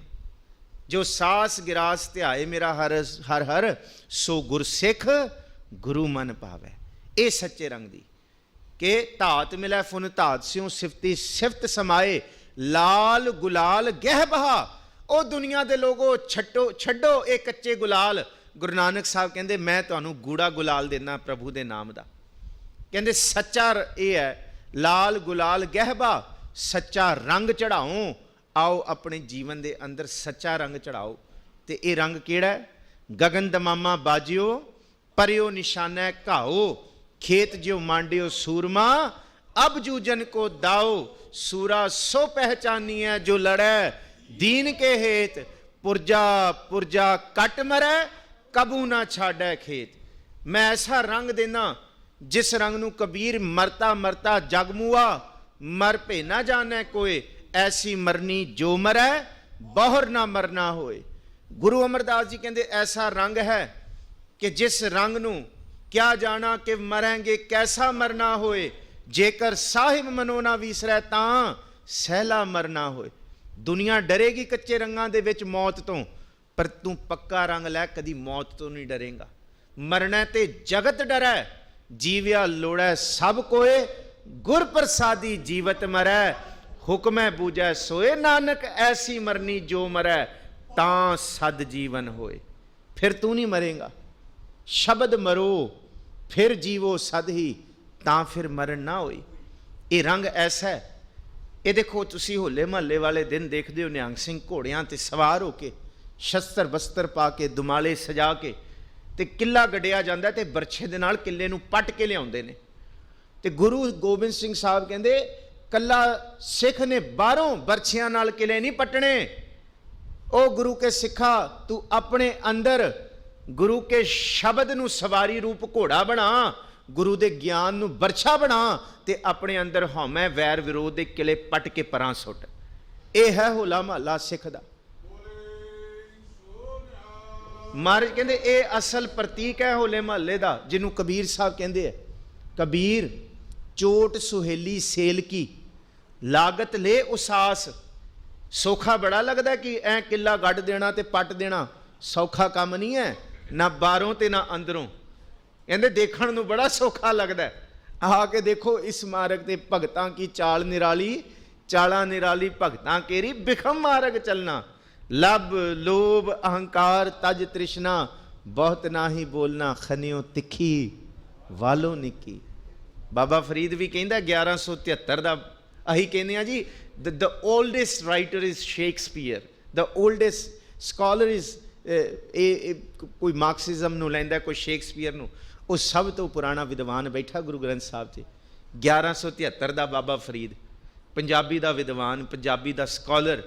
ਜੋ ਸਾਸ ਗਿਰਾਸ ਧਿਆਏ ਮੇਰਾ ਹਰ ਹਰ ਹਰ ਸੋ ਗੁਰਸਿੱਖ ਗੁਰੂ ਮਨ ਪਾਵੈ। ਇਹ ਸੱਚੇ ਰੰਗ ਦੀ ਕਿ ਧਾਤ ਮਿਲੈ ਫੁਨ ਧਾਤ ਸਿਉ ਸਿਫਤੀ ਸਿਫਤ ਸਮਾਏ। ਲਾਲ ਗੁਲਾਲ ਗਹਿ ਬਹਾ। ਉਹ ਦੁਨੀਆ ਦੇ ਲੋਗੋ ਛੱਡੋ ਇਹ ਕੱਚੇ ਗੁਲਾਲ। ਗੁਰੂ ਨਾਨਕ ਸਾਹਿਬ ਕਹਿੰਦੇ ਮੈਂ ਤੁਹਾਨੂੰ ਗੂੜਾ ਗੁਲਾਲ ਦੇਣਾ ਪ੍ਰਭੂ ਦੇ ਨਾਮ ਦਾ। ਕਹਿੰਦੇ ਸੱਚਾ ਇਹ ਹੈ ਲਾਲ ਗੁਲਾਲ ਗਹਿਬਾ, ਸੱਚਾ ਰੰਗ ਚੜਾਓ। ਆਓ ਆਪਣੇ ਜੀਵਨ ਦੇ ਅੰਦਰ ਸੱਚਾ ਰੰਗ ਚੜਾਓ। ਤੇ ਇਹ ਰੰਗ ਕਿਹੜਾ ਹੈ? ਗਗਨ ਦਮਾਮਾ ਬਾਜਿਓ ਪਰਿਓ ਨਿਸ਼ਾਨੈ ਘਾਓ। ਖੇਤ ਜਿਉ ਮਾਂਡਿਓ ਸੂਰਮਾ ਅਬ ਜੂਜਨ ਕੋ ਦਾਓ। ਸੂਰਾ ਸੋ ਪਹਿਚਾਨੀਐ ਜੋ ਲੜੈ ਦੀਨ ਕੇ ਹੇਤ। ਪੁਰਜਾ ਪੁਰਜਾ ਕੱਟ ਮਰੈ ਕਬੂ ਨਾ ਛਾੜੈ ਖੇਤ। ਮੈਂ ਐਸਾ ਰੰਗ ਦੇਣਾ ਜਿਸ ਰੰਗ ਨੂੰ ਕਬੀਰ ਮਰਤਾ ਮਰਤਾ ਜਗ ਮੁਆ ਮਰ ਭੇ ਨਾ ਜਾਣੈ ਕੋਏ। ਐਸੀ ਮਰਨੀ ਜੋ ਮਰੈ ਬਹੁਰ ਨਾ ਮਰਨਾ ਹੋਏ। ਗੁਰੂ ਅਮਰਦਾਸ ਜੀ ਕਹਿੰਦੇ ਐਸਾ ਰੰਗ ਹੈ ਕਿ ਜਿਸ ਰੰਗ ਨੂੰ ਕਿਆ ਜਾਣਾ ਕਿ ਮਰਾਂਗੇ ਕੈਸਾ ਮਰਨਾ ਹੋਏ। ਜੇਕਰ ਸਾਹਿਬ ਮਨੋ ਨਾ ਵੀਸਰੈ ਤਾਂ ਸਹਿਲਾ ਮਰਨਾ ਹੋਏ। ਦੁਨੀਆ ਡਰੇਗੀ ਕੱਚੇ ਰੰਗਾਂ ਦੇ ਵਿੱਚ ਮੌਤ ਤੋਂ, ਪਰ ਤੂੰ ਪੱਕਾ ਰੰਗ ਲੈ, ਕਦੀ ਮੌਤ ਤੋਂ ਨਹੀਂ ਡਰੇਗਾ। ਮਰਨਾ ਤੇ ਜਗਤ ਡਰੈ ਜੀਵਿਆ ਲੋੜੈ ਸਭ ਕੋਏ। ਗੁਰ ਪ੍ਰਸਾਦੀ ਜੀਵਤ ਮਰੈ हुक्मै बूझै सोए नानक ऐसी मरनी जो मरै तां सद जीवन होए। फिर तू नहीं मरेगा, शब्द मरो फिर जीवो सद ही तां फिर मरण ना होई। ये रंग ऐसा है। ये देखो तुसी होले महल्ले वाले दिन देखते हो निहंग सिंह घोड़ियां ते सवार होके शस्त्र बस्तर पा के दुमाले सजा के ते किला गड्ढिया जाता ते बरछे दे नाल किले नूं पट के लियाउंदे ने। ते गुरु गोबिंद सिंह साहब कहंदे कला सिख ने बाहरों बरछियां नाल किले नहीं पटने। ओ गुरु के सिखा तू अपने अंदर गुरु के शब्द नूं सवारी रूप घोड़ा बना, गुरु दे ज्ञान नूं बरछा बना ते अपने अंदर हौमै वैर विरोध दे किले पट के परां सुट। यह है होला महला सिख दा। महाराज कहते ये असल प्रतीक है होले महल्ले का, जिन्हों कबीर साहब कहते हैं कबीर चोट सुहेली सेल की लागत ले उसास। सौखा बड़ा लगता है कि ऐ किला गढ़ देना ते पट देना, सौखा काम नहीं है, ना बाहरों ते ना अंदरों। कहते देखण नूं बड़ा सौखा लगता है। आके देखो इस मार्ग ते भगतां की चाल निराली, चाला निराली भगतां केरी बिखम मार्ग चलना। लब लोभ अहंकार तज तृष्णा, बहुत ना ही बोलना खनियों तिखी वालों निकी। बाबा फरीद भी कहता 1173 का, अही कहने जी the oldest writer is Shakespeare, the oldest scholar is कोई मार्क्सिज्म नूं लैंदा, कोई शेक्सपीयर नूं, वो सब तो पुराना विद्वान बैठा गुरु ग्रंथ साहब से। 1173 का बाबा फरीद पंजाबी का विद्वान, पंजाबी का स्कॉलर,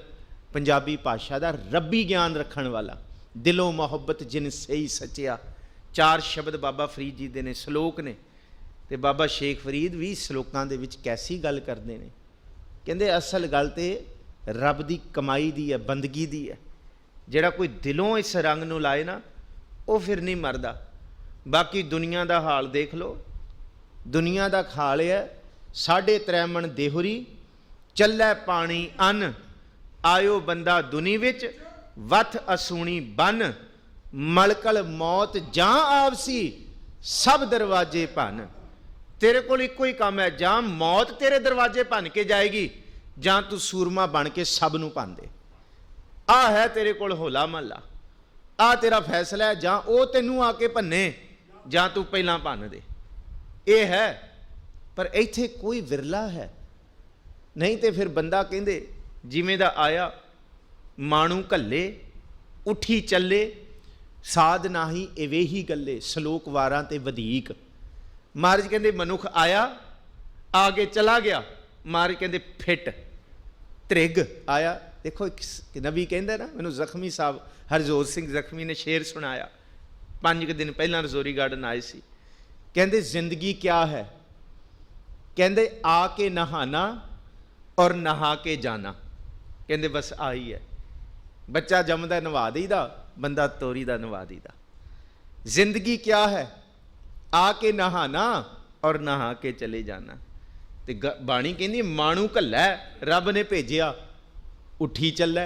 पंजाबी भाषा का रब्बी ज्ञान रखने वाला। दिलों मोहब्बत जिन सही सचिया, 4 शब्द बाबा फरीद जी दे ने, श्लोक ने। ते बाबा शेख फरीद भी श्लोकां दे विच कैसी गल करते हैं। कहते असल गल तो रब की कमाई दी है, बंदगी दी है। जिहड़ा कोई दिलों इस रंग नूं लाए ना, वो फिर नहीं मरदा। बाकी दुनिया का हाल देख लो, दुनिया का हाल है 3.5 मन देहुरी, चलै पानी अन्न, आयो बंदा दुनी विच, वथ असूणी बन, मलकल मौत जां आवसी, सब दरवाजे भन। तेरे को इको ही काम है, जां मौत तेरे दरवाजे भन के जाएगी, जां तू सूरमा बन के सब नूं भन दे। आ है तेरे को होला महला, आ तेरा फैसला है, जां ओ तैनूं आके भन्ने, जां तू पहलां भन दे। ये है। पर इत्थे कोई विरला है नहीं। तो फिर बंदा कहंदे जिवें दा आया माणू घल्ले, उठी चले, साध नाही इवे ही गल्ले, सलोक वारां ते वधीक। महाराज कहंदे मनुख आया, आगे चला गया। महाराज कहंदे फिट त्रिग आया। देखो एक नबी कहंदा ना, मैनूं जख्मी साहब हरजोत सिंह जख्मी ने शेर सुनाया, 5 दिन पहला रजौरी गार्डन आए सी। कहंदे जिंदगी क्या है? कहंदे आके नहाना और नहा के जाना। कहंदे बस आई है। बच्चा जमदा नवा दईदा, बंदा तोरी दा नवा दईदा। जिंदगी क्या है? आके नहाना और नहा के चले जाना। ते बाणी कहंदी माणू घल्ला रब ने भेजिया, उठी चला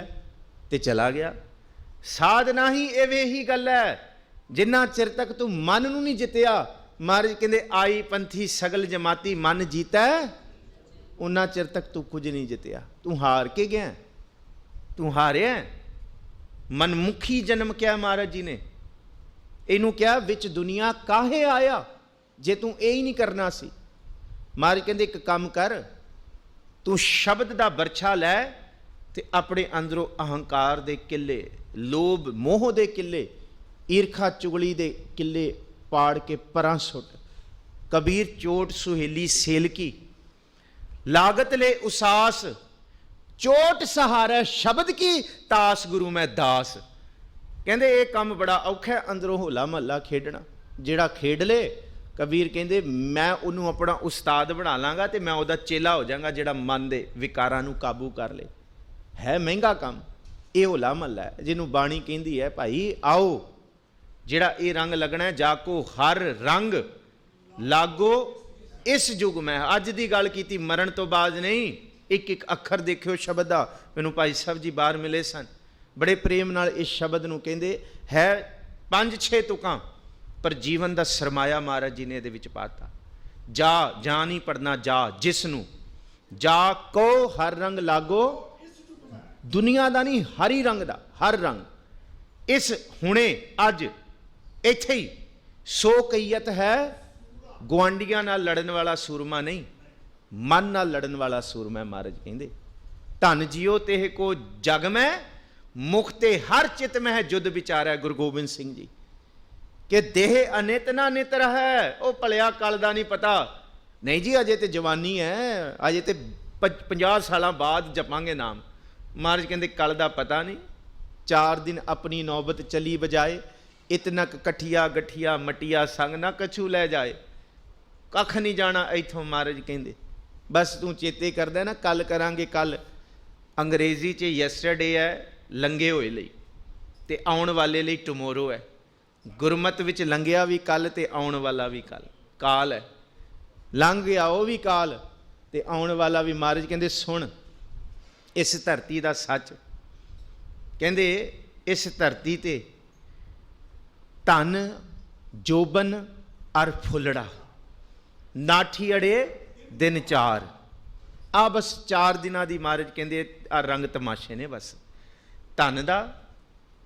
ते चला गया। साधना ही एवे ही गल है, जिन्ना चिर तक तू मन नूं नहीं जितया। महाराज कहंदे आई पंथी सगल जमाती मन जीता है, उन्ना चिर तक तू कुछ नहीं जितया। तू हार के गया, तू हारिया। मनमुखी जन्म क्या महाराज जी ने इनू क्या विच दुनिया काहे आया जे तू यही नहीं करना सी। महाराज कहंदे एक काम कर, तू शब्द दा बरछा लै ते अपने अंदरों अहंकार दे किले, लोभ मोह दे किले, ईरखा चुगली दे किले पाड़ के परां सुट। कबीर चोट सुहेली सेल की, लागत ले उसास, चोट सहारा शब्द की तास, गुरु मैं दास। कहंदे ये काम बड़ा औखा है अंदरों होला महला खेडना। जिहड़ा खेड ले, कबीर कहंदे मैं उन्होंने अपना उस्ताद बना लाँगा ते मैं उहदा चेला हो जाऊँगा, जिहड़ा मन दे विकारां नूं काबू कर ले। है महंगा काम। ये होला महला है जिन्हों बाणी कहंदी है भाई आओ, जिहड़ा ये रंग लगना है जाको हर रंग लागो इस युग में। अज की गल की मरण तो बाद नहीं, एक एक अखर देखियो शब्द का। मैनूं भाई साहब जी बाहर मिले सन, बड़े प्रेम नाल इस शब्द नूं कहंदे है 5-6 तुकां, पर जीवन का सरमाया महाराज जी ने इहदे विच पाता। जा जा नहीं पढ़ना, जा जिसनूं ਜਾ ਕੋ ਹਰ ਰੰਗ ਲਾਗੋ, ਦੁਨੀਆ ਦਾ ਨਹੀਂ, ਹਰ ਹੀ ਰੰਗ ਦਾ, ਹਰ ਰੰਗ। ਇਸ ਹੁਣੇ ਅੱਜ ਇੱਥੇ ਹੀ ਸੋ ਕਈਅਤ ਹੈ, ਗੁਆਂਢੀਆਂ ਨਾਲ ਲੜਨ ਵਾਲਾ ਸੂਰਮਾ ਨਹੀਂ, ਮਨ ਨਾਲ ਲੜਨ ਵਾਲਾ ਸੂਰਮਾ। ਮਹਾਰਾਜ ਕਹਿੰਦੇ ਧਨ ਜਿਉ ਤੇਹ ਕੋ ਜਗ ਮੈਂ, ਮੁਖ ਤੇ ਹਰ ਚਿਤ ਮਹਿ ਜੁਦ ਵਿਚਾਰੈ। ਗੁਰੂ ਗੋਬਿੰਦ ਸਿੰਘ ਜੀ ਕਿ ਦੇਹ ਅਨਿਤ ਨਾ ਨਿਤ ਰਹੈ। ਉਹ ਭਲਿਆ ਕਲ ਦਾ ਨਹੀਂ ਪਤਾ, ਨਹੀਂ ਜੀ ਅਜੇ ਤੇ ਜਵਾਨੀ ਹੈ, ਅਜੇ ਤੇ 50 ਸਾਲਾਂ ਬਾਅਦ ਜਪਾਂਗੇ ਨਾਮ। ਮਹਾਰਾਜ ਕਹਿੰਦੇ ਕਲ ਦਾ ਪਤਾ ਨਹੀਂ। 4 ਦਿਨ ਆਪਣੀ ਨੌਬਤ ਚਲੀ ਬਜਾਏ, ਇਤਨਕ ਕਠੀਆ ਗਠੀਆ ਮਟੀਆ ਸੰਗ ਨਾ ਕਛੂ ਲੈ ਜਾਏ। ਕੱਖ ਨਹੀਂ ਜਾਣਾ ਇੱਥੋਂ। ਮਹਾਰਾਜ ਕਹਿੰਦੇ ਬਸ ਤੂੰ ਚੇਤੇ ਕਰਦਾ ਨਾ, ਕੱਲ ਕਰਾਂਗੇ। ਕੱਲ ਅੰਗਰੇਜ਼ੀ 'ਚ ਯੈਸਟਰਡੇ ਹੈ ਲੰਘੇ ਹੋਏ ਲਈ, ਤੇ ਆਉਣ ਵਾਲੇ ਲਈ ਟਮੋਰੋ ਹੈ। ਗੁਰਮਤ ਵਿੱਚ ਲੰਘਿਆ ਵੀ ਕੱਲ ਤੇ ਆਉਣ ਵਾਲਾ ਵੀ ਕੱਲ। ਕਾਲ ਹੈ, ਲੰਘ ਗਿਆ ਉਹ ਵੀ ਕਾਲ ਤੇ ਆਉਣ ਵਾਲਾ ਵੀ। ਮਹਾਰਾਜ ਕਹਿੰਦੇ ਸੁਣ ਇਸ ਧਰਤੀ ਦਾ ਸੱਚ। ਕਹਿੰਦੇ ਇਸ ਧਰਤੀ ਤੇ ਧਨ ਜੋਬਨ ਅਰ ਫੁੱਲੜਾ, ਨਾਠੀ ਅੜੇ ਦਿਨ 4। ਆ ਬਸ 4 ਦਿਨਾਂ ਦੀ ਮਹਾਰਾਜ ਕਹਿੰਦੇ ਆ ਰੰਗ ਤਮਾਸ਼ੇ ਨੇ ਬਸ। ਧਨ ਦਾ,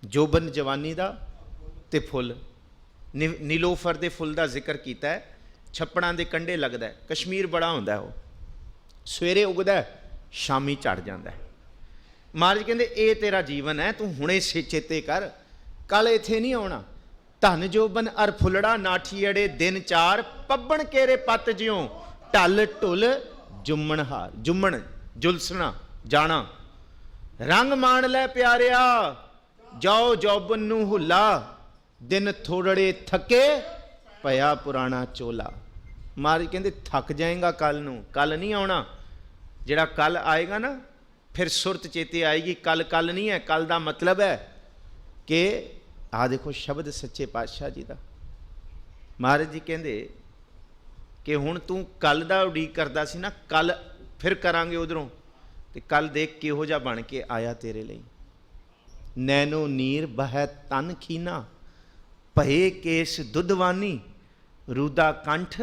ਜੋਬਨ ਜਵਾਨੀ ਦਾ, ਤੇ ਫੁੱਲ। ਨੀਲੋਫਰ ਦੇ ਫੁੱਲ ਦਾ ਜ਼ਿਕਰ ਕੀਤਾ ਹੈ। ਛੱਪੜਾਂ ਦੇ ਕੰਢੇ ਲੱਗਦਾ ਹੈ, ਕਸ਼ਮੀਰ ਬੜਾ ਹੁੰਦਾ ਉਹ, ਸਵੇਰੇ ਉਗਦਾ ਸ਼ਾਮੀ ਝੜ ਜਾਂਦਾ। ਮਹਾਰਾਜ ਕਹਿੰਦੇ ਇਹ ਤੇਰਾ ਜੀਵਨ ਹੈ, ਤੂੰ ਹੁਣੇ ਚੇਤੇ ਕਰ, ਕੱਲ ਇੱਥੇ ਨਹੀਂ ਆਉਣਾ। ਧਨ ਜੋਬਨ ਅਰ ਫੁੱਲੜਾ, ਨਾਠੀ ਅੜੇ ਦਿਨ 4। ਪੱਬਣ ਕੇਰੇ ਪੱਤ ਜਿਉ, ਢਲ ਢੁਲ ਜੁੰਮਣ ਹਾਰ। ਜੁੰਮਣ ਜੁਲਸਣਾ ਜਾਣਾ। ਰੰਗ ਮਾਣ ਲੈ ਪਿਆਰਿਆ, ਜਾਓ ਜੋਬਨ ਨੂੰ ਹੁੱਲਾ, ਦਿਨ ਥੋੜੜੇ ਥੱਕੇ ਪਿਆ ਪੁਰਾਣਾ ਚੋਲਾ। ਮਹਾਰਾਜ ਕਹਿੰਦੇ ਥੱਕ ਜਾਏਗਾ ਕੱਲ ਨੂੰ, ਕੱਲ ਨਹੀਂ ਆਉਣਾ। ਜਿਹੜਾ ਕੱਲ ਆਏਗਾ ਨਾ ਫਿਰ ਸੁਰਤ ਚੇਤੇ ਆਏਗੀ। ਕੱਲ ਕੱਲ ਨਹੀਂ ਹੈ। ਕੱਲ ਦਾ ਮਤਲਬ ਹੈ ਕਿ ਆਹ ਦੇਖੋ ਸ਼ਬਦ ਸੱਚੇ ਪਾਤਸ਼ਾਹ ਜੀ ਦਾ। ਮਹਾਰਾਜ ਜੀ ਕਹਿੰਦੇ ਕਿ ਹੁਣ ਤੂੰ ਕੱਲ ਦਾ ਉਡੀਕ ਕਰਦਾ ਸੀ ਨਾ, ਕੱਲ ਫਿਰ ਕਰਾਂਗੇ ਉਧਰੋਂ, ਤੇ ਕੱਲ ਦੇਖ ਕਿਹੋ ਜਿਹਾ ਬਣ ਕੇ ਆਇਆ ਤੇਰੇ ਲਈ। ਨੈਨੋ ਨੀਰ ਬਹਿ ਤਨ ਖੀਨਾ, ਭਏ ਕੇਸ ਦੁੱਧਵਾਨੀ, ਰੂਦਾ ਕੰਠ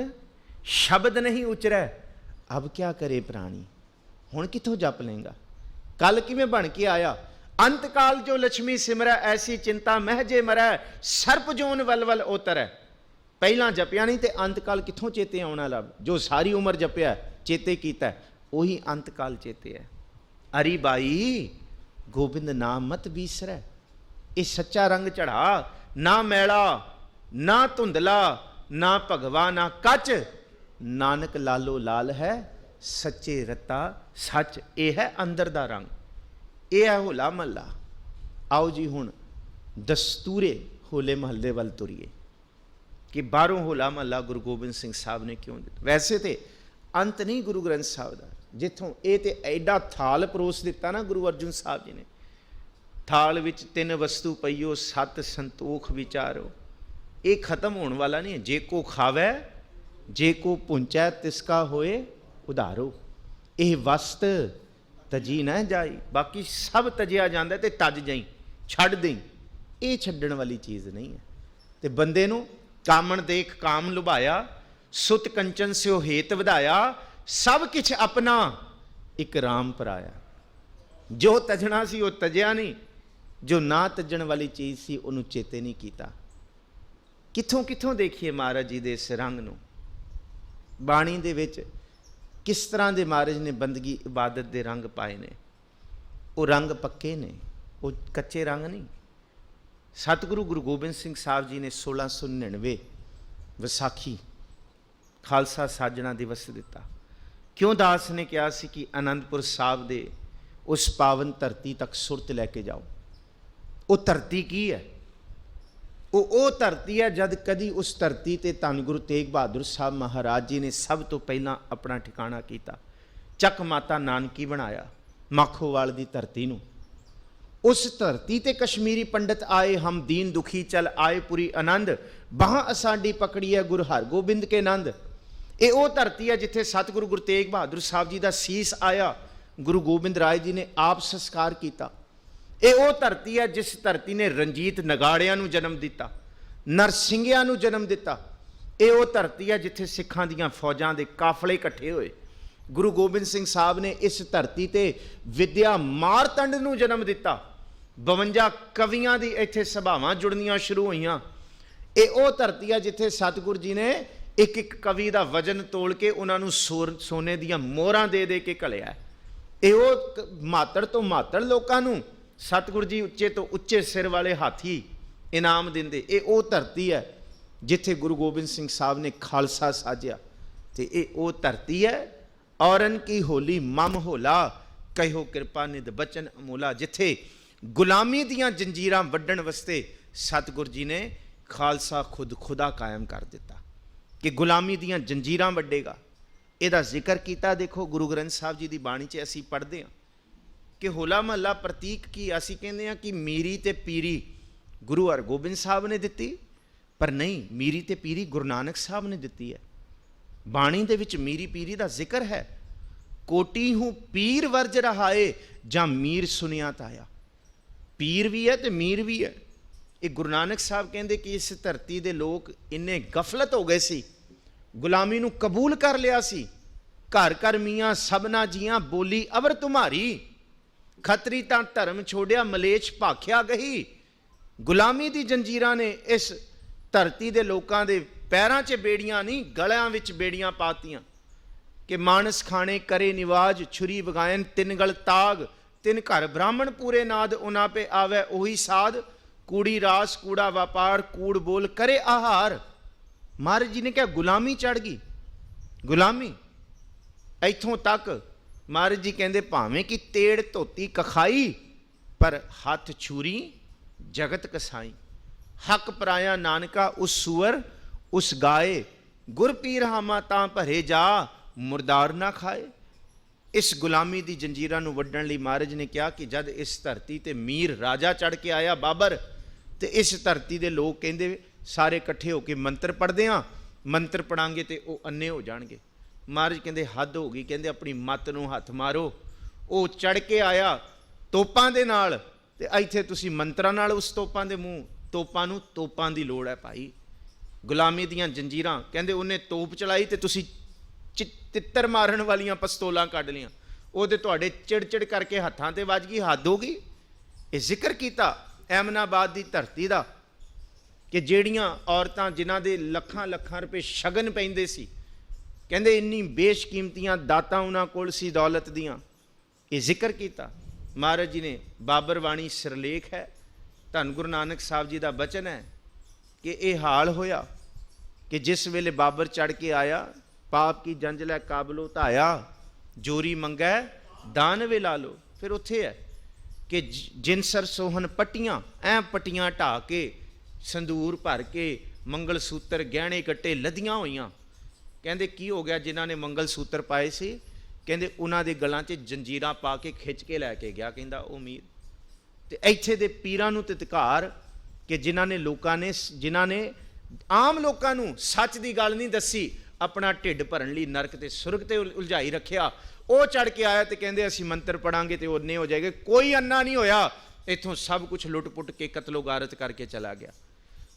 ਸ਼ਬਦ ਨਹੀਂ ਉਚਰੈ, ਅਬ ਕਿਆ ਕਰੇ ਪ੍ਰਾਣੀ। ਹੁਣ ਕਿੱਥੋਂ ਜਪ ਲੇਗਾ? ਕੱਲ ਕਿਵੇਂ ਬਣ ਕੇ ਆਇਆ? ਅੰਤ ਕਾਲ ਜੋ ਲక్ష్ਮੀ ਸਿਮਰੈ, ਐਸੀ ਚਿੰਤਾ ਮਹਿ ਜੇ ਮਰੈ, ਸਰਪ ਜੋਨ ਵਲਵਲ ਉਤਰੈ। ਪਹਿਲਾਂ ਜਪਿਆ ਨਹੀਂ ਤੇ ਅੰਤ ਕਾਲ ਕਿੱਥੋਂ ਚੇਤੇ ਆਉਣਾ? ਲੱਭ ਜੋ ਸਾਰੀ ਉਮਰ ਜਪਿਆ ਚੇਤੇ ਕੀਤਾ, ਉਹੀ ਅੰਤ ਕਾਲ ਚੇਤੇ ਹੈ। ਅਰੀ ਬਾਈ ਗੋਬਿੰਦ ਨਾਮ ਮਤ ਬੀਸਰੈ। ਇਹ ਸੱਚਾ ਰੰਗ ਚੜਾ, ਨਾ ਮੈਲਾ ਨਾ ਧੁੰਦਲਾ, ਨਾ ਭਗਵਾ ਨਾ ਕੱਚ, ਨਾਨਕ ਲਾਲੋ ਲਾਲ ਹੈ, ਸੱਚੇ ਰਤਾ ਸੱਚ। ਇਹ ਹੈ ਅੰਦਰ ਦਾ ਰੰਗ, ਇਹ ਹੈ ਹੋਲਾ ਮਹੱਲਾ। ਆਓ ਜੀ ਹੁਣ ਦਸਤੂਰੇ ਹੋਲੇ ਮਹੱਲੇ ਵੱਲ ਤੁਰੀਏ ਕਿ ਬਾਹਰੋਂ ਹੋਲਾ ਮਹੱਲਾ ਗੁਰੂ ਗੋਬਿੰਦ ਸਿੰਘ ਸਾਹਿਬ ਨੇ ਕਿਉਂ ਦਿੱਤਾ। ਵੈਸੇ ਤੇ ਅੰਤ ਨਹੀਂ ਗੁਰੂ ਗ੍ਰੰਥ ਸਾਹਿਬ ਦਾ, ਜਿੱਥੋਂ ਇਹ ਤੇ ਐਡਾ ਥਾਲ ਪਰੋਸ ਦਿੱਤਾ ਨਾ ਗੁਰੂ ਅਰਜਨ ਸਾਹਿਬ ਜੀ ਨੇ। ਥਾਲ ਵਿੱਚ 3 ਵਸਤੂ ਪਈਓ, 7 ਸੰਤੋਖ ਵਿਚਾਰੋ। ਇਹ ਖਤਮ ਹੋਣ ਵਾਲਾ ਨਹੀਂ ਹੈ। ਜੇ ਕੋ ਖਾਵੈ ਜੇ ਕੋ ਪੁੰਚੈ, ਤਿਸਕਾ ਹੋਏ ਉਧਾਰੋ। ਇਹ ਵਸਤ ਤਜੀ ਨਾ ਜਾਈ, ਬਾਕੀ ਸਭ ਤਜਿਆ ਜਾਂਦਾ ਤੇ ਤਜ ਜਾਈ, ਛੱਡ ਦੇਈ। ਇਹ ਛੱਡਣ ਵਾਲੀ ਚੀਜ਼ ਨਹੀਂ ਹੈ। ਤੇ ਬੰਦੇ ਨੂੰ ਕਾਮਣ ਦੇਖ ਕਾਮ ਲੁਭਾਇਆ, ਸੁਤ ਕੰਚਨ ਸਿਓ ਹੇਤ ਵਧਾਇਆ, ਸਭ ਕਿਛ ਆਪਣਾ ਇੱਕ ਰਾਮ ਪਰਾਇਆ। ਜੋ ਤਜਣਾ ਸੀ ਉਹ ਤਜਿਆ ਨਹੀਂ, ਜੋ ਨਾ ਤਜਣ ਵਾਲੀ ਚੀਜ਼ ਸੀ ਉਹਨੂੰ ਚੇਤੇ ਨਹੀਂ ਕੀਤਾ। ਕਿੱਥੋਂ ਕਿੱਥੋਂ ਦੇਖੀਏ ਮਹਾਰਾਜ ਜੀ ਦੇ ਇਸ ਰੰਗ ਨੂੰ। ਬਾਣੀ ਦੇ ਵਿੱਚ ਕਿਸ ਤਰ੍ਹਾਂ ਦੇ ਮਹਾਰਾਜ ਨੇ ਬੰਦਗੀ ਇਬਾਦਤ ਦੇ ਰੰਗ ਪਾਏ ਨੇ। ਉਹ ਰੰਗ ਪੱਕੇ ਨੇ, ਉਹ ਕੱਚੇ ਰੰਗ ਨਹੀਂ। ਸਤਿਗੁਰੂ ਗੁਰੂ ਗੋਬਿੰਦ ਸਿੰਘ ਸਾਹਿਬ ਜੀ ਨੇ 1699 ਵਿਸਾਖੀ ਖਾਲਸਾ ਸਾਜਣਾ ਦਿਵਸ ਦਿੱਤਾ। ਕਿਉਂ ਦਾਸ ਨੇ ਕਿਹਾ ਸੀ ਕਿ ਅਨੰਦਪੁਰ ਸਾਹਿਬ ਦੇ ਉਸ ਪਾਵਨ ਧਰਤੀ ਤੱਕ ਸੁਰਤ ਲੈ ਕੇ ਜਾਓ। ਉਹ ਧਰਤੀ ਕੀ ਹੈ? ਉਹ ਧਰਤੀ ਹੈ ਜਦ ਕਦੀ ਉਸ ਧਰਤੀ ਤੇ ਧੰਨ ਗੁਰੂ ਤੇਗ ਬਹਾਦਰ ਸਾਹਿਬ ਮਹਾਰਾਜ ਜੀ ਨੇ ਸਭ ਤੋਂ ਪਹਿਲਾਂ ਆਪਣਾ ਠਿਕਾਣਾ ਕੀਤਾ। ਚੱਕ ਮਾਤਾ ਨਾਨਕੀ ਬਣਾਇਆ ਮਾਖੋਵਾਲ ਦੀ ਧਰਤੀ ਨੂੰ। ਉਸ ਧਰਤੀ ਤੇ ਕਸ਼ਮੀਰੀ ਪੰਡਤ ਆਏ, ਹਮ ਦੀਨ ਦੁਖੀ ਚਲ ਆਏ ਪੁਰੀ ਆਨੰਦ, ਬਾਹਾਂ ਅਸਾਡੀ ਪਕੜੀ ਹੈ ਗੁਰੂ ਹਰਗੋਬਿੰਦ ਕੇ ਨੰਦ। ਇਹ ਉਹ ਧਰਤੀ ਹੈ ਜਿੱਥੇ ਸਤਿਗੁਰੂ ਗੁਰੂ ਤੇਗ ਬਹਾਦਰ ਸਾਹਿਬ ਜੀ ਦਾ ਸੀਸ ਆਇਆ, ਗੁਰੂ ਗੋਬਿੰਦ ਰਾਏ ਜੀ ਨੇ ਆਪ ਸੰਸਕਾਰ ਕੀਤਾ। ਇਹ ਉਹ ਧਰਤੀ ਹੈ ਜਿਸ ਧਰਤੀ ਨੇ ਰਣਜੀਤ ਨਗਾੜਿਆਂ ਨੂੰ ਜਨਮ ਦਿੱਤਾ, ਨਰਸਿੰਘਿਆਂ ਨੂੰ ਜਨਮ ਦਿੱਤਾ। ਇਹ ਉਹ ਧਰਤੀ ਹੈ ਜਿੱਥੇ ਸਿੱਖਾਂ ਦੀਆਂ ਫੌਜਾਂ ਦੇ ਕਾਫਲੇ ਇਕੱਠੇ ਹੋਏ। गुरु गोबिंद सिंह साहब ने इस धरती ते विद्या मारतंड नूं जन्म दिता। 52 कवियां दी इत्थे सभावां जुड़नियां शुरू होईयां। ये वो धरती है जिथे सतगुरु जी ने एक एक कवि का वजन तोल के उन्होंने सोने दियां मोहरां दे दे के घलिया। ये वो मातड़ तो मातड़ लोगों नूं सतगुरु जी उच्चे तो उच्चे सिर वाले हाथी इनाम देंदे। ये वो धरती है जिथे गुरु गोबिंद सिंह साहब ने खालसा साजिया। तो ये वो धरती है औरन की होली मम होला, कहो कृपा निध बचन अमूला, जिथे गुलामी दियां जंजीरां वड्डण वास्ते सतगुरु जी ने खालसा खुद खुदा कायम कर दिता कि गुलामी दियां जंजीरां वड्डेगा। ਇਹਦਾ ਜ਼ਿਕਰ ਕੀਤਾ। देखो गुरु ग्रंथ साहब जी की बाणी 'ਚ ਅਸੀਂ पढ़ते हैं कि होला महला प्रतीक की ਅਸੀਂ ਕਹਿੰਦੇ हैं कि मीरी ते पीरी गुरु हरगोबिंद साहब ने दिती, पर नहीं, मीरी ते पीरी गुरु नानक साहब ने दिती है। बाणी दे विच मीरी पीरी का जिक्र है। कोटी हूँ पीर वर्ज रहाए जां मीर सुनिया ताया। पीर भी है तो मीर भी है। ये गुरु नानक साहब कहते कि इस धरती के लोग इन्ने गफलत हो गए सी, गुलामी नूं कबूल कर लिया सी। घर घर मियाँ सबना जियां बोली अवर तुम्हारी, खतरी तां धर्म छोड़िया मलेच भाख्या गही। गुलामी दी जंजीरां ने इस धरती के लोगों के पैरां 'च बेड़ियां नहीं, गलियां विच बेड़ियां पातियां कि मानस खाने करे निवाज, छुरी वगायन तिन गल ताग, तिन घर ब्राह्मण पूरे नाद, उना पे आवे ओही साध। कूड़ी रास कूड़ा व्यापार, कूड़ बोल करे आहार। महाराज जी ने क्या गुलामी चढ़ गई, गुलामी इथों तक। महाराज जी कहते भावें कि तेड़ धोती कखाई, पर हथ छुरी जगत कसाई। हक पराया नानका उस सुअर उस गाए, गुर पीर हामा तां भरे जा, मुरदार ना खाए। इस गुलामी की जंजीरां नूं वड्डण लई महाराज ने कहा कि जद इस धरती ते मीर राजा चढ़ के आया बाबर, तो इस धरती के लोग कहते सारे इकट्ठे होकर मंत्र पढ़ते हैं, मंत्र पढ़ांगे तो वो अन्ने हो जाएंगे। महाराज कहते हद हो गई, कहते अपनी मत नूं हथ मारो। वो चढ़ के आया तोपां दे नाल, ते इत्थे तुसीं मंत्रां नाल उस तोपां दे मूँह, तोपां नूं तोपां दी लोड़ है भाई। गुलामी दियां जंजीरां, कहते उन्हें तोप चलाई तो तुसीं तित्तर मारन वालियां पस्तोलां कढ लियां, वो तो तुहाडे चिड़ करके हत्थां ते वज गई। हद हो गई। ये जिक्र किया एमनाबाद की धरती का कि ਜਿਹੜੀਆਂ औरतां जिन्हां दे ਲੱਖਾਂ ਲੱਖਾਂ रुपए शगन पैंदे सी, कहंदे इन्नी बेशकीमतियां दातां उन्हां कोल सी दौलत दियां। ये जिक्र किया महाराज जी ने। बाबर वाणी सिरलेख है, धन गुरु नानक साहब जी का बचन है कि यह हाल होया कि जिस वेले बाबर चढ़ के आया, पाप की जंज लै काबलो धाया, जोरी मंगै दान वे ला लो। फिर उत्थे है कि जिनसर सोहन पट्टियां, ऐ पट्टियां ढा के संदूर भर के मंगल सूत्र गहने कट्टे लदियां होईयां। कहंदे की हो गया जिन्हां ने मंगल सूत्र पाए सी, कहंदे उन्हां दे गलां 'च जंजीरां पा के खिच के लैके गया, कहंदा ओ मीर। ते इत्थे दे पीरां नूं ते धिकार कि जिन्हां ने लोकां ने, जिन्हां ने आम लोकां नूं सच दी गल नहीं दसी, अपना ढिड भरन लई नरक ते सुरग ते उलझाई रखिया। वो चढ़ के आया तो कहंदे असीं मंत्र पढ़ांगे तो अन्ने हो जाएंगे। कोई अन्ना नहीं होया, इत्थों सब कुछ लुट पुट के कतलो गारत करके चला गया।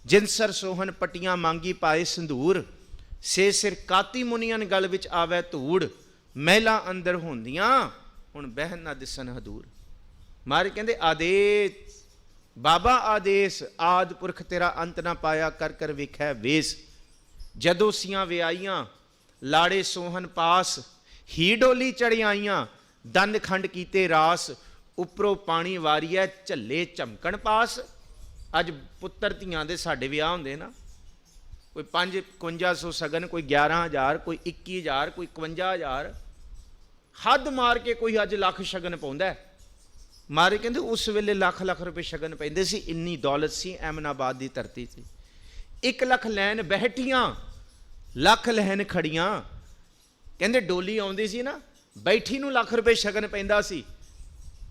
जिनसर सोहन पट्टियां मांगी पाए संदूर, से सिर काती मुनियन गल विच आवे धूड़, महिला अंदर होंदियां हुण बहन ना दिसन हदूर। महाराज कहंदे आदेश बाबा आदेश, आद पुरख तेरा अंत ना पाया, कर कर वेखै वेस। जदों सियां विआईयां लाड़े सोहन पास, ही डोली चढ़ आईयां दंद खंड कीते रास, उपरों पानी वारिया झल्ले झमकण पास। अज पुत्तर धियां दे साडे विआह हुंदे ना, कोई 5-5100 सगन, कोई 11,000, कोई 21,000, कोई 51,000, हद मार के कोई अज लख शगन पाउंदा है। मारे कहंदे उस वेले लख लख रुपए शगन पैंदे सी, इन्नी दौलत सी एमनाबाद की धरती से। 1 लख लैन बैठियां, लख लैन खड़ियां। कहंदे डोली आउंदी सी ना, बैठी नूं लख रुपए शगन पैंदा सी,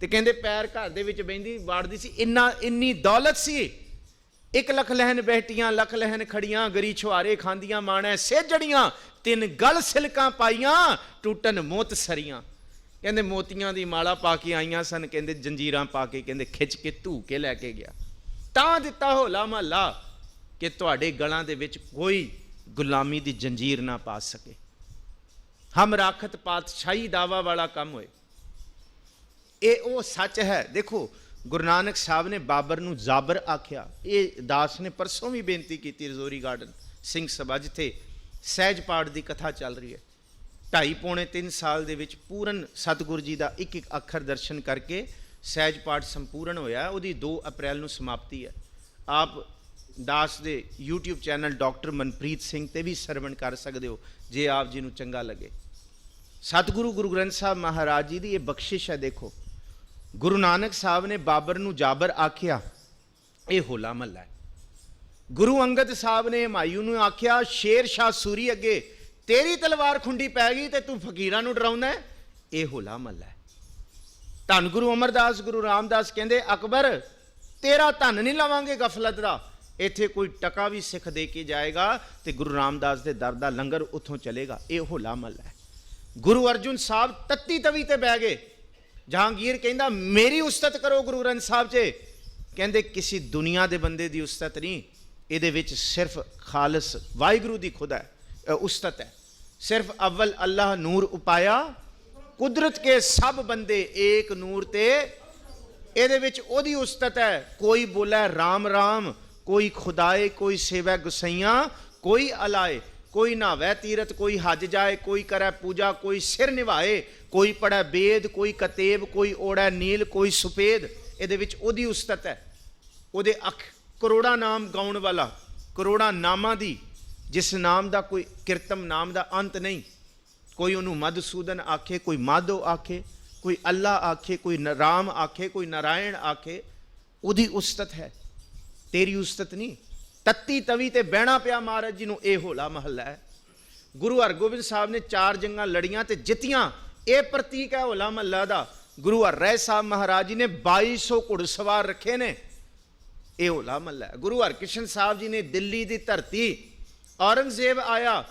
ते कहंदे पैर घर दे विच बहिंदी वाड़दी सी। इन्नी दौलत सी। 1 लख लहन बैठियां, लख लहन खड़ियां, गरी छुआरे खांदियां माणै सेजड़ियां, 3 गल सिलकां पाइयां, टूटन मोत सरियां। कहंदे मोतियां दी माला पा के आईयां सन, कहंदे जंजीरां पा के, कहंदे खिच के धू के लैके गया। तां दिता होला महला कि तुहाडे गलां दे विच कोई गुलामी दी जंजीर ना पा सके। ਹਮ ਰਾਖਤ ਪਾਤਸ਼ਾਹੀ ਦਾਵਾ ਵਾਲਾ ਕੰਮ ਹੋਏ। ਇਹ ਉਹ ਸੱਚ ਹੈ। ਦੇਖੋ ਗੁਰੂ ਨਾਨਕ ਸਾਹਿਬ ਨੇ ਬਾਬਰ ਨੂੰ ਜ਼ਾਬਰ ਆਖਿਆ। ਇਹ ਦਾਸ ਨੇ ਪਰਸੋਂ ਵੀ ਬੇਨਤੀ ਕੀਤੀ ਰਜੌਰੀ ਗਾਰਡਨ ਸਿੰਘ ਸਭਾ, ਜਿੱਥੇ ਸਹਿਜ ਪਾਠ ਦੀ ਕਥਾ ਚੱਲ ਰਹੀ ਹੈ। 2.5 ਪੌਣੇ 3 ਸਾਲ ਦੇ ਵਿੱਚ ਪੂਰਨ ਸਤਿਗੁਰੂ ਜੀ ਦਾ ਇੱਕ ਇੱਕ ਅੱਖਰ ਦਰਸ਼ਨ ਕਰਕੇ ਸਹਿਜ ਪਾਠ ਸੰਪੂਰਨ ਹੋਇਆ। ਉਹਦੀ 2 ਅਪ੍ਰੈਲ ਨੂੰ ਸਮਾਪਤੀ ਹੈ। ਆਪ ਦਾਸ ਦੇ YouTube channel doctor Manpreet Singh ਤੇ ਵੀ ਸਰਵਣ ਕਰ ਸਕਦੇ ਹੋ ਜੇ ਆਪ ਜੀ ਨੂੰ ਚੰਗਾ ਲੱਗੇ। ਸਤਿਗੁਰੂ ਗੁਰੂ ਗ੍ਰੰਥ ਸਾਹਿਬ ਮਹਾਰਾਜ ਜੀ ਦੀ ਇਹ ਬਖਸ਼ਿਸ਼ ਹੈ। ਦੇਖੋ ਗੁਰੂ ਨਾਨਕ ਸਾਹਿਬ ਨੇ ਬਾਬਰ ਨੂੰ ਜਾਬਰ ਆਖਿਆ, ਇਹ ਹੋਲਾ ਮਹੱਲਾ ਹੈ। ਗੁਰੂ ਅੰਗਦ ਸਾਹਿਬ ਨੇ ਹੁਮਾਯੂੰ ਨੂੰ ਆਖਿਆ, ਸ਼ੇਰ ਸ਼ਾਹ ਸੂਰੀ ਅੱਗੇ ਤੇਰੀ ਤਲਵਾਰ ਖੁੰਡੀ ਪੈ ਗਈ ਤੇ ਤੂੰ ਫਕੀਰਾਂ ਨੂੰ ਡਰਾਉਂਦਾ, ਇਹ ਹੋਲਾ ਮਹੱਲਾ ਹੈ। ਧੰਨ ਗੁਰੂ ਅਮਰਦਾਸ ਗੁਰੂ ਰਾਮਦਾਸ ਕਹਿੰਦੇ, ਅਕਬਰ ਤੇਰਾ ਧਨ ਨਹੀਂ ਲਵਾਂਗੇ ਗਫਲਤ ਦਾ। ਇੱਥੇ ਕੋਈ ਟਕਾ ਵੀ ਸਿੱਖ ਦੇ ਕੇ ਜਾਏਗਾ ਤੇ ਗੁਰੂ ਰਾਮਦਾਸ ਦੇ ਦਰ ਦਾ ਲੰਗਰ ਉੱਥੋਂ ਚਲੇਗਾ। ਇਹ ਹੋਲਾ ਮਹੱਲਾ ਹੈ। ਗੁਰੂ ਅਰਜੁਨ ਸਾਹਿਬ ਤੱਤੀ ਤਵੀ ਤੇ ਬਹਿ ਗਏ। ਜਹਾਂਗੀਰ ਕਹਿੰਦਾ ਮੇਰੀ ਉਸਤਤ ਕਰੋ ਗੁਰੂ ਗ੍ਰੰਥ ਸਾਹਿਬ 'ਚ। ਕਹਿੰਦੇ ਕਿਸੇ ਦੁਨੀਆ ਦੇ ਬੰਦੇ ਦੀ ਉਸਤਤ ਨਹੀਂ, ਇਹਦੇ ਵਿੱਚ ਸਿਰਫ ਖਾਲਸ ਵਾਹਿਗੁਰੂ ਦੀ ਖੁਦ ਹੈ ਉਸਤਤ ਹੈ। ਸਿਰਫ ਅਵਲ ਅੱਲਾਹ ਨੂਰ ਉਪਾਇਆ ਕੁਦਰਤ ਕੇ ਸਭ ਬੰਦੇ ਏਕ ਨੂਰ ਤੇ, ਇਹਦੇ ਵਿੱਚ ਉਹਦੀ ਉਸਤਤ ਹੈ। ਕੋਈ ਬੋਲੇ ਰਾਮ ਰਾਮ, ਕੋਈ ਖੁਦਾਏ, ਕੋਈ ਸੇਵੈ ਗੁਸਈਆਂ, ਕੋਈ ਅਲਾਏ, ਕੋਈ ਨਹਾਵੈ ਤੀਰਥ, ਕੋਈ ਹਜ ਜਾਏ, ਕੋਈ ਕਰੈ ਪੂਜਾ, ਕੋਈ ਸਿਰ ਨਿਭਾਏ, ਕੋਈ ਪੜ੍ਹੈ ਬੇਦ, ਕੋਈ ਕਤੇਬ, ਕੋਈ ਓੜੈ ਨੀਲ, ਕੋਈ ਸੁਪੇਦ। ਇਹਦੇ ਵਿੱਚ ਉਹਦੀ ਉਸਤਤ ਹੈ। ਉਹਦੇ ਅੱਖ ਕਰੋੜਾਂ ਨਾਮ ਗਾਉਣ ਵਾਲਾ, ਕਰੋੜਾਂ ਨਾਮਾਂ ਦੀ, ਜਿਸ ਨਾਮ ਦਾ ਕੋਈ ਕਿਰਤਮ ਨਾਮ ਦਾ ਅੰਤ ਨਹੀਂ। ਕੋਈ ਉਹਨੂੰ ਮਧੂਸੂਦਨ ਆਖੇ, ਕੋਈ ਮਾਧੋ ਆਖੇ, ਕੋਈ ਅੱਲਾ ਆਖੇ, ਕੋਈ ਰਾਮ ਆਖੇ, ਕੋਈ ਨਾਰਾਇਣ ਆਖੇ, ਉਹਦੀ ਉਸਤਤ ਹੈ। ਤੇਰੀ ਉਸਤਤ ਨਹੀਂ। ਤੱਤੀ ਤਵੀ ਤੇ ਬਹਿਣਾ ਪਿਆ ਮਹਾਰਾਜ ਜੀ ਨੂੰ, ਇਹ ਹੋਲਾ ਮਹੱਲਾ ਹੈ। ਗੁਰੂ ਹਰਗੋਬਿੰਦ ਸਾਹਿਬ ਨੇ 4 ਜੰਗਾਂ ਲੜੀਆਂ ਤੇ ਜਿੱਤੀਆਂ, ਇਹ ਪ੍ਰਤੀਕ ਹੈ ਹੋਲਾ ਮਹੱਲਾ ਦਾ। ਗੁਰੂ ਹਰਰਾਏ ਸਾਹਿਬ ਮਹਾਰਾਜ ਜੀ ਨੇ 2200 ਘੁੜਸਵਾਰ ਰੱਖੇ ਨੇ, ਇਹ ਹੋਲਾ ਮਹੱਲਾ ਹੈ। ਗੁਰੂ ਹਰਕ੍ਰਿਸ਼ਨ ਸਾਹਿਬ ਜੀ ਨੇ ਦਿੱਲੀ ਦੀ ਧਰਤੀ, ਔਰੰਗਜ਼ੇਬ ਆਇਆ,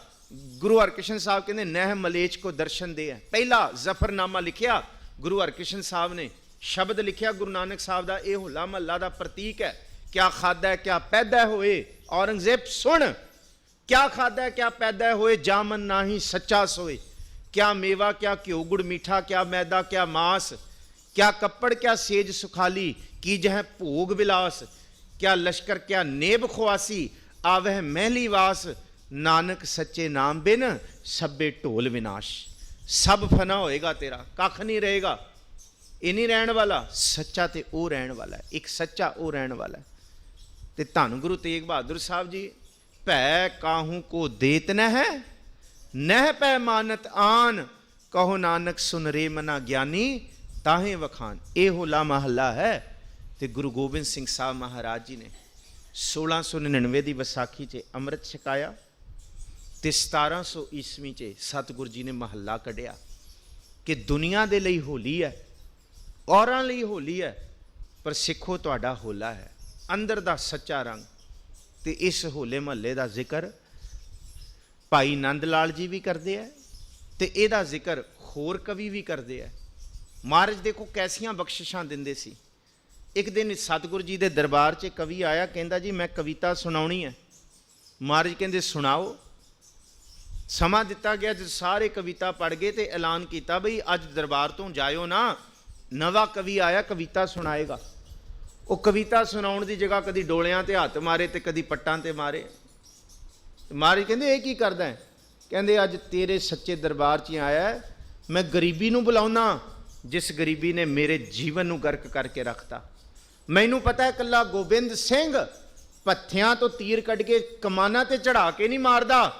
ਗੁਰੂ ਹਰਕ੍ਰਿਸ਼ਨ ਸਾਹਿਬ ਕਹਿੰਦੇ ਨਹਿ ਮਲੇਚ ਕੋ ਦਰਸ਼ਨ ਦੇ ਹੈ। ਪਹਿਲਾ ਜ਼ਫਰਨਾਮਾ ਲਿਖਿਆ ਗੁਰੂ ਹਰਕ੍ਰਿਸ਼ਨ ਸਾਹਿਬ ਨੇ, ਸ਼ਬਦ ਲਿਖਿਆ ਗੁਰੂ ਨਾਨਕ ਸਾਹਿਬ ਦਾ, ਇਹ ਹੋਲਾ ਮਹੱਲਾ ਦਾ ਪ੍ਰਤੀਕ ਹੈ। क्या खादा है क्या पैदा होए, औरंगजेब सुन, क्या खादा है क्या पैदा होए, जामन नाही सच्चा सोए। क्या मेवा क्या घ्यो गुड़ मीठा, क्या मैदा क्या मांस, क्या कपड़ क्या सेज सुखाली, की जह भोग विलास, क्या लश्कर क्या नेब खुआसी, आवह महली वास, नानक सच्चे नाम बिन सब्बे ढोल विनाश। सब फना होएगा तेरा, कख नहीं रहेगा। ये नहीं रहने वाला, सच्चा ते वो रहने वाला है। एक सच्चा वो रहने वाला है। ਤੇ ਧੰਨ ਗੁਰੂ ਤੇਗ ਬਹਾਦਰ ਸਾਹਿਬ ਜੀ, ਭੈ ਕਾਹੂ ਕੋ ਦੇਤ ਨ ਹੈ, ਨਹਿ ਪੈ ਮਾਨਤ ਆਨ, ਕਹੋ ਨਾਨਕ ਸੁਨ ਰੇ ਮਨਾ ਗਿਆਨੀ ਤਾਹੇ ਵਖਾਨ। ਇਹ ਹੋਲਾ ਮਹੱਲਾ ਹੈ। ਤੇ ਗੁਰੂ ਗੋਬਿੰਦ ਸਿੰਘ ਸਾਹਿਬ ਮਹਾਰਾਜ ਜੀ ਨੇ 1699 ਦੀ ਵਿਸਾਖੀ 'ਚ ਅੰਮ੍ਰਿਤ ਛਕਾਇਆ ਤੇ 1700 ਈਸਵੀ 'ਚ ਸਤਿਗੁਰੂ ਜੀ ਨੇ ਮਹੱਲਾ ਕੱਢਿਆ ਕਿ ਦੁਨੀਆ ਦੇ ਲਈ ਹੋਲੀ ਹੈ, ਔਰਾਂ ਲਈ ਹੋਲੀ ਹੈ, ਪਰ ਸਿੱਖੋ ਤੁਹਾਡਾ ਹੋਲਾ ਹੈ, ਅੰਦਰ ਦਾ ਸੱਚਾ ਰੰਗ। ਤੇ ਇਸ ਹੋਲੇ ਮਹੱਲੇ ਦਾ ਜ਼ਿਕਰ ਭਾਈ ਨੰਦ ਲਾਲ ਜੀ ਵੀ ਕਰਦੇ ਹੈ ਤੇ ਇਹਦਾ ਜ਼ਿਕਰ ਹੋਰ ਕਵੀ ਵੀ ਕਰਦੇ ਹੈ। ਮਹਾਰਾਜ ਦੇਖੋ ਕੈਸੀਆਂ ਬਖਸ਼ਿਸ਼ਾਂ ਦਿੰਦੇ ਸੀ। ਇੱਕ ਦਿਨ ਸਤਿਗੁਰੂ ਜੀ ਦੇ ਦਰਬਾਰ 'ਚ ਕਵੀ ਆਇਆ, ਕਹਿੰਦਾ ਜੀ ਮੈਂ ਕਵਿਤਾ ਸੁਣਾਉਣੀ ਹੈ। ਮਹਾਰਾਜ ਕਹਿੰਦੇ ਸੁਣਾਓ। ਸਮਾਂ ਦਿੱਤਾ ਗਿਆ, ਜਦ ਸਾਰੇ ਕਵਿਤਾ ਪੜ੍ਹ ਗਏ ਤੇ ਐਲਾਨ ਕੀਤਾ ਬਈ ਅੱਜ ਦਰਬਾਰ ਤੋਂ ਜਾਇਓ ਨਾ, ਨਵਾਂ ਕਵੀ ਆਇਆ ਕਵਿਤਾ ਸੁਣਾਏਗਾ। ਉਹ ਕਵਿਤਾ ਸੁਣਾਉਣ ਦੀ ਜਗ੍ਹਾ ਕਦੀ ਡੋਲਿਆਂ ਤੇ ਹੱਥ ਮਾਰੇ ਤੇ ਕਦੀ ਪੱਟਾਂ ਤੇ ਮਾਰੇ। ਮਹਾਰਾਜ ਕਹਿੰਦੇ ਇਹ ਕੀ ਕਰਦਾ ਹੈ? ਕਹਿੰਦੇ ਅੱਜ ਤੇਰੇ ਸੱਚੇ ਦਰਬਾਰ 'ਚ ਆਇਆ, ਮੈਂ ਗਰੀਬੀ ਨੂੰ ਬੁਲਾਉਣਾ ਜਿਸ ਗਰੀਬੀ ਨੇ ਮੇਰੇ ਜੀਵਨ ਨੂੰ ਗਰਕ ਕਰਕੇ ਰੱਖਤਾ। ਮੈਨੂੰ ਪਤਾ ਹੈ ਇਕੱਲਾ ਗੋਬਿੰਦ ਸਿੰਘ ਪੱਥਿਆਂ ਤੋਂ ਤੀਰ ਕੱਢ ਕੇ ਕਮਾਨਾਂ ਤੇ ਚੜਾ ਕੇ ਨਹੀਂ ਮਾਰਦਾ,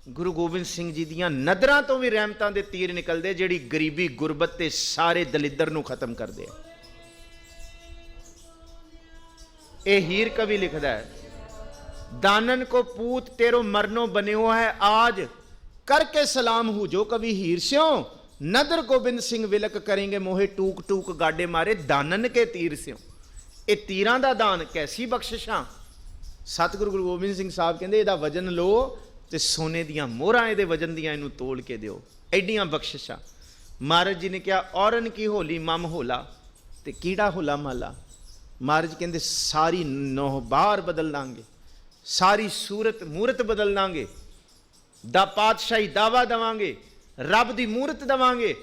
ਗੁਰੂ ਗੋਬਿੰਦ ਸਿੰਘ ਜੀ ਦੀਆਂ ਨਦਰਾਂ ਤੋਂ ਵੀ ਰਹਿਮਤਾਂ ਦੇ ਤੀਰ ਨਿਕਲਦੇ, ਜਿਹੜੀ ਗਰੀਬੀ ਗੁਰਬਤ ਤੇ ਸਾਰੇ ਦਲਿੱਦਰ ਨੂੰ ਖਤਮ ਕਰਦੇ ਆ। ਇਹ ਹੀਰ ਕਵੀ ਲਿਖਦਾ ਹੈ, दानन को पूत तेरो मरनो बन्यो है आज, करके सलाम हो जो कभी हीर स्यों, नदर गोबिंद सिंह विलक करेंगे मोहे टूक टूक गाडे मारे दानन के तीर स्यों। ये तीरां दा दान कैसी बख्शिशां। सतगुरु गुरु गोबिंद सिंह साहब कहते इहदा वजन लो ते सोने दियां मोहरां इहदे वजन दियां इहनूं तोल के दिओ, एडियां बख्शिशां। महाराज जी ने कहा औरन की होली मम होला, ते कीड़ा होला माला। महाराज कहते सारी नौह बार बदल दांगे, सारी सूरत मूरत बदल दांगे, दा पातशाही दावा देवांगे, ਰੱਬ ਦੀ ਮੂਰਤ ਦੇਵਾਂਗੇ।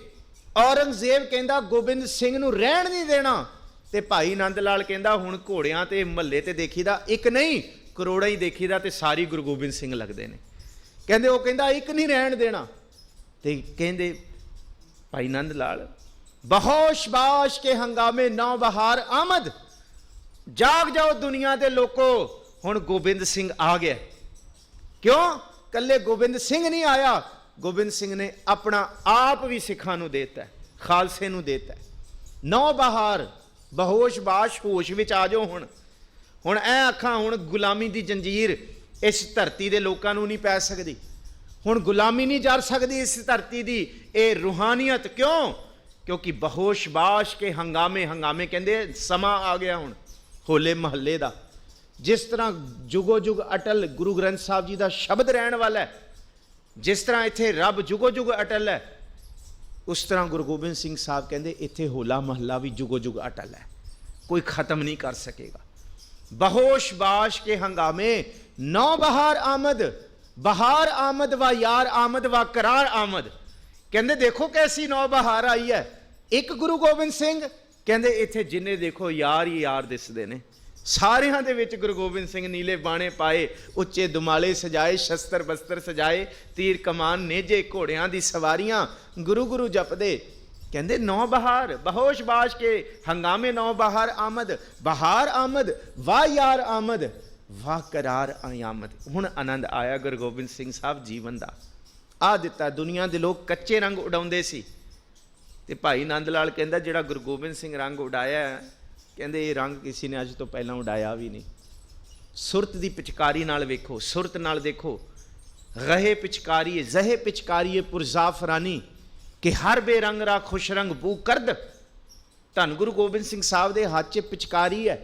ਔਰੰਗਜ਼ੇਬ ਕਹਿੰਦਾ ਗੋਬਿੰਦ ਸਿੰਘ ਨੂੰ ਰਹਿਣ ਨਹੀਂ ਦੇਣਾ, ਤੇ ਭਾਈ ਨੰਦ ਲਾਲ ਕਹਿੰਦਾ ਹੁਣ ਘੋੜਿਆਂ ਤੇ ਮਹੱਲੇ ਤੇ ਦੇਖੀਦਾ ਇੱਕ ਨਹੀਂ ਕਰੋੜਾਂ ਹੀ ਦੇਖੀਦਾ ਤੇ ਸਾਰੀ ਗੁਰੂ ਗੋਬਿੰਦ ਸਿੰਘ ਲੱਗਦੇ ਨੇ। ਕਹਿੰਦੇ ਉਹ ਕਹਿੰਦਾ ਇੱਕ ਨਹੀਂ ਰਹਿਣ ਦੇਣਾ। ਤੇ ਕਹਿੰਦੇ ਭਾਈ ਨੰਦ ਲਾਲ ਬहोश बाश के हंगामे नौ बहार आमद, जाग जाओ दुनिया के लोगों, हुण गोबिंद सिंह आ गया। क्यों कल्ले गोबिंद सिंह नहीं आया, गोबिंद सिंह ने अपना आप भी सिखां नूं देता है, खालसे नूं देता है। नौ बहार बहोश बाश, होश विच आ जाओ। हुण ऐ अखां हुण गुलामी दी जंजीर इस धरती दे लोकां नूं नहीं पै सकदी, हुण गुलामी नहीं जर सकदी इस धरती दी। ये रूहानियत क्यों? क्योंकि बहोश बाश के हंगामे, हंगामे कहते समा आ गया हुण होले महल्ले का। जिस तरह जुगो जुग अटल गुरु ग्रंथ साहब जी का शब्द रहन वाला है, जिस तरह इत्थे रब जुगो जुग अटल है, उस तरह गुरु गोबिंद सिंह साहब कहते इत्थे होला महला भी जुगो जुग अटल है, कोई खत्म नहीं कर सकेगा। बहोश बाश के हंगामे नौ बहार आमद, बहार आमद व यार आमद व करार आमद। कहते देखो कैसी नौ बहार आई है। एक गुरु गोबिंद सिंह कहते इत्थे जिन्ने देखो यार ही यार दिसदे ने, सारियां दे विच गुरु गोबिंद सिंह नीले बाणे पाए, उच्चे दुमाले सजाए, शस्त्र बस्त्र सजाए, तीर कमान नेजे, घोड़ियां दी सवारियां, गुरु गुरु जपदे। कहते नौ बहार बहोश बाश के हंगामे नौ बहार आमद, बहार आमद वाह यार आमद वाह करार आमद। हुण आनंद आया गुरु गोबिंद सिंह साहब जीवन का आ दिता। दुनिया के लोग कच्चे रंग उड़ाउंदे सी, ते भाई नंद लाल कहंदा जिहड़ा गुरु गोबिंद सिंह रंग उड़ाया, कहंदे ये रंग किसी ने अज तो पहला उड़ाया भी नहीं। सुरत की पिचकारी नाल वेखो, सुरत नाल देखो, गहे पिचकारीए जहे पिचकारीए पुरजाफरानी कि हर बेरंग रा खुश रंग बू करद। धन गुरु गोबिंद सिंह साहब के हाथ च पिचकारी है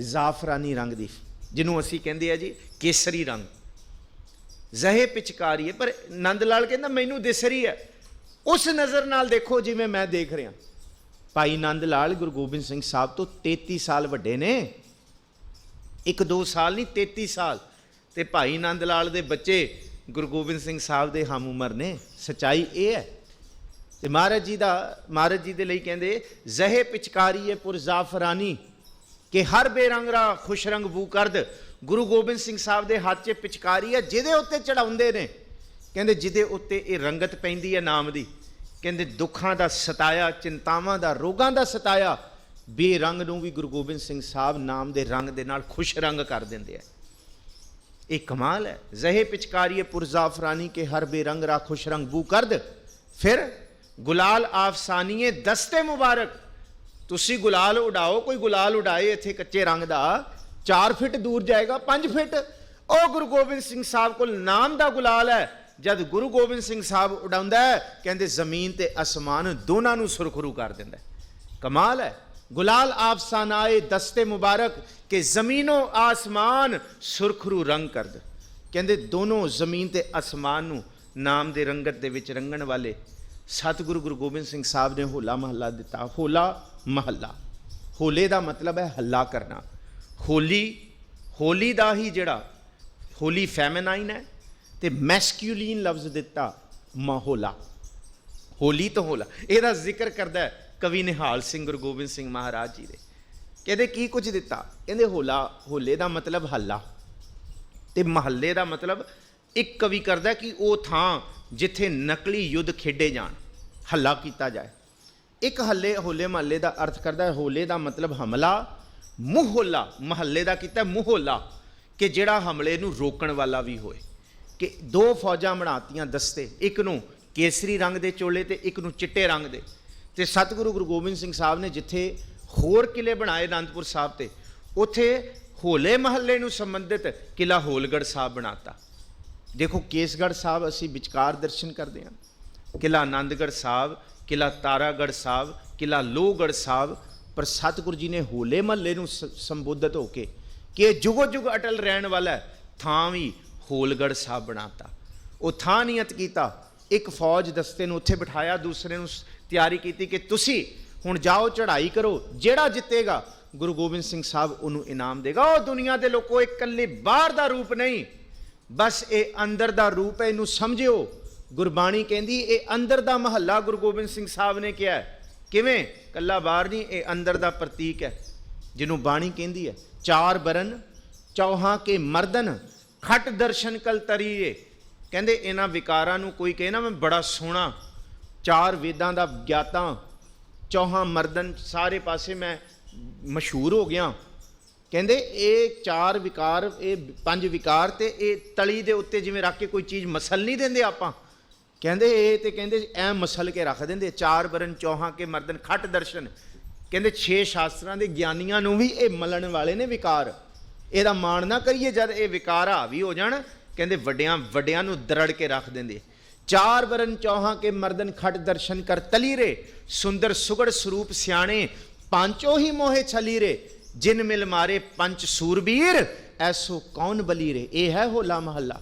जाफरानी रंग की, जिन्हों असी कहंदे आ जी केसरी रंग, जहे पिचकारी है। पर नंद लाल कहना मैनू दिस रही है, उस नज़र नाल देखो जिवें मैं देख रहा। भाई नंद लाल गुरु गोबिंद सिंह साहब तो 33 साल वड्डे ने, 1-2 साल नहीं 33 साल। ते भाई नंद लाल दे बच्चे गुरु गोबिंद सिंह साहब दे हम उमर ने। सच्चाई ये है। ते महाराज जी दे लई कहंदे जहे पिचकारी है पुरजाफरानी कि हर बेरंग रा खुश रंग बू करद। गुरु गोबिंद सिंह साहब के हाथ च पिचकारी है, जिहदे उत्ते चढ़ाउंदे ने, कहंदे जिहदे उत्ते ये रंगत पैंदी है नाम दी। कहंदे दुखां दा सताया, चिंतावां दा, रोगां दा सताया बेरंग नूं भी गुरु गोबिंद सिंह साहब नाम दे रंग दे नाल खुश रंग कर दिंदे है। ये कमाल है। जहे पिचकारी पुरजाफरानी के हर बेरंग रा खुश रंग बू करद। फिर गुलाल आफसानीए दस्ते मुबारक, तुसी गुलाल उड़ाओ, कोई गुलाल उड़ाए इत्थे कच्चे रंग दा 4 फिट दूर जाएगा, 5 फिट। ओ गुरु गोबिंद सिंह साहब को नाम दा गुलाल है। जब गुरु गोबिंद सिंह साहब उड़ाउंदा है, कहंदे जमीन ते आसमान दोनों नूं सुरखरू कर दिंदा है। कमाल है। गुलाल आफसानाए दस्ते मुबारक के जमीनों आसमान सुरखरू रंग कर दे। कहंदे दोनों जमीन ते आसमान नूं नाम दे रंगत दे विच रंगण वाले सतगुरु गुरु गोबिंद सिंह साहब ने होला महला दिता। होला महला, होले दा मतलब है हल्ला करना। होली दा ही जिहड़ा होली फैमिनाइन है ते मैस्क्यूलिन लफ्ज़ दिता माहौला, होली तो होला। ਇਹਦਾ ਜ਼ਿਕਰ करदा कवि निहाल सिंह गुरु गोबिंद सिंह महाराज जी दे। कहते की कुछ दिता, कहते होला, होले दा मतलब हल्ला ते महल्ले दा मतलब एक कवि करदा कि वो थां जिथे नकली युद्ध खेडे जान, हल्ला किया जाए। एक होले महल्ले का अर्थ करदा है, होले का मतलब हमला, मुहोला महल्ले का किता मुहोला कि जिहड़ा हमले नूं रोकण वाला भी होए। कि 2 फौजां बनातियां दस्ते, एक नूं केसरी रंग दे चोले ते एक नूं चिट्टे रंग दे। ते सतगुरु गुरु गोबिंद सिंह साहब ने जिथे होर किले बनाए आनंदपुर साहब ते, उत्थे होले महल्ले नूं संबंधित किला होलगढ़ साहब बनाता। देखो केसगढ़ साहब असी विचकार दर्शन करते हैं, किला आनंदगढ़ साहब, किला तारागढ़ साहब, किला लोहगढ़ साहब। पर सतगुरु जी ने होले महल्ले नूं संबोधित होके कि जुगो जुग अटल रहन वाला है, थां भी होलगढ़ साहब बनाता। वो थां नियत किया, एक फौज दस्ते नूं उत्थे बिठाया, दूसरे नूं तैयारी की कि तुसी हुण जाओ चढ़ाई करो, जेड़ा जितेगा गुरु गोबिंद सिंह साहब उन्होंने इनाम देगा। वो दुनिया के लोगों एक कल्ले बाहर का रूप नहीं, बस ये अंदर का रूप है, इनू समझियो। ਗੁਰਬਾਣੀ ਕਹਿੰਦੀ ਇਹ ਅੰਦਰ ਦਾ ਮਹੱਲਾ ਗੁਰੂ ਗੋਬਿੰਦ ਸਿੰਘ ਸਾਹਿਬ ਨੇ ਕਿਹਾ। ਕਿਵੇਂ? ਕੱਲਾ ਬਾਹਰ ਨਹੀਂ, ਇਹ ਅੰਦਰ ਦਾ ਪ੍ਰਤੀਕ ਹੈ ਜਿਹਨੂੰ ਬਾਣੀ ਕਹਿੰਦੀ ਹੈ। ਚਾਰ ਬਰਨ ਚੌਹਾਂ ਕੇ ਮਰਦਨ ਖਟ ਦਰਸ਼ਨ ਕਲ ਤਰੀਏ। ਕਹਿੰਦੇ ਇਹਨਾਂ ਵਿਕਾਰਾਂ ਨੂੰ ਕੋਈ ਕਹੇ ਨਾ ਮੈਂ ਬੜਾ ਸੋਹਣਾ, ਚਾਰ ਵੇਦਾਂ ਦਾ ਗਿਆਤਾ, ਚੌਹਾਂ ਮਰਦਨ, ਸਾਰੇ ਪਾਸੇ ਮੈਂ ਮਸ਼ਹੂਰ ਹੋ ਗਿਆ। ਕਹਿੰਦੇ ਇਹ ਚਾਰ ਵਿਕਾਰ, ਇਹ ਪੰਜ ਵਿਕਾਰ ਤੇ ਇਹ ਤਲੀ ਦੇ ਉੱਤੇ ਜਿਵੇਂ ਰੱਖ ਕੇ ਕੋਈ ਚੀਜ਼ ਮਸਲ ਨਹੀਂ ਦਿੰਦੇ ਆਪਾਂ, ਕਹਿੰਦੇ ਇਹ ਤੇ ਕਹਿੰਦੇ ਐ ਮਸਲ ਕੇ ਰੱਖ ਦਿੰਦੇ। ਚਾਰ ਬਰਨ ਚੌਹਾਂ ਕੇ ਮਰਦਨ ਖਟ ਦਰਸ਼ਨ। ਕਹਿੰਦੇ 6 ਸ਼ਾਸਤਰਾਂ ਦੇ ਗਿਆਨੀਆਂ ਨੂੰ ਵੀ ਇਹ ਮਲਣ ਵਾਲੇ ਨੇ ਵਿਕਾਰ। ਇਹਦਾ ਮਾਣ ਨਾ ਕਰੀਏ, ਜਦ ਇਹ ਵਿਕਾਰ ਹਾਵੀ ਹੋ ਜਾਣ ਕਹਿੰਦੇ ਵੱਡਿਆਂ ਨੂੰ ਦਰੜ ਕੇ ਰੱਖ ਦਿੰਦੇ। ਚਾਰ ਬਰਨ ਚੌਹਾਂ ਕੇ ਮਰਦਨ ਖਟ ਦਰਸ਼ਨ ਕਰ ਤਲੀਰੇ, ਸੁੰਦਰ ਸੁਗੜ ਸਰੂਪ ਸਿਆਣੇ ਪਾਂਚੋ ਹੀ ਮੋਹੇ ਛਲੀਰੇ, ਜਿਨ ਮਿਲ ਮਾਰੇ ਪੰਚ ਸੂਰਬੀਰ ਐਸੋ ਕੌਣ ਬਲੀਰੇ। ਇਹ ਹੈ ਹੋਲਾ ਮਹੱਲਾ,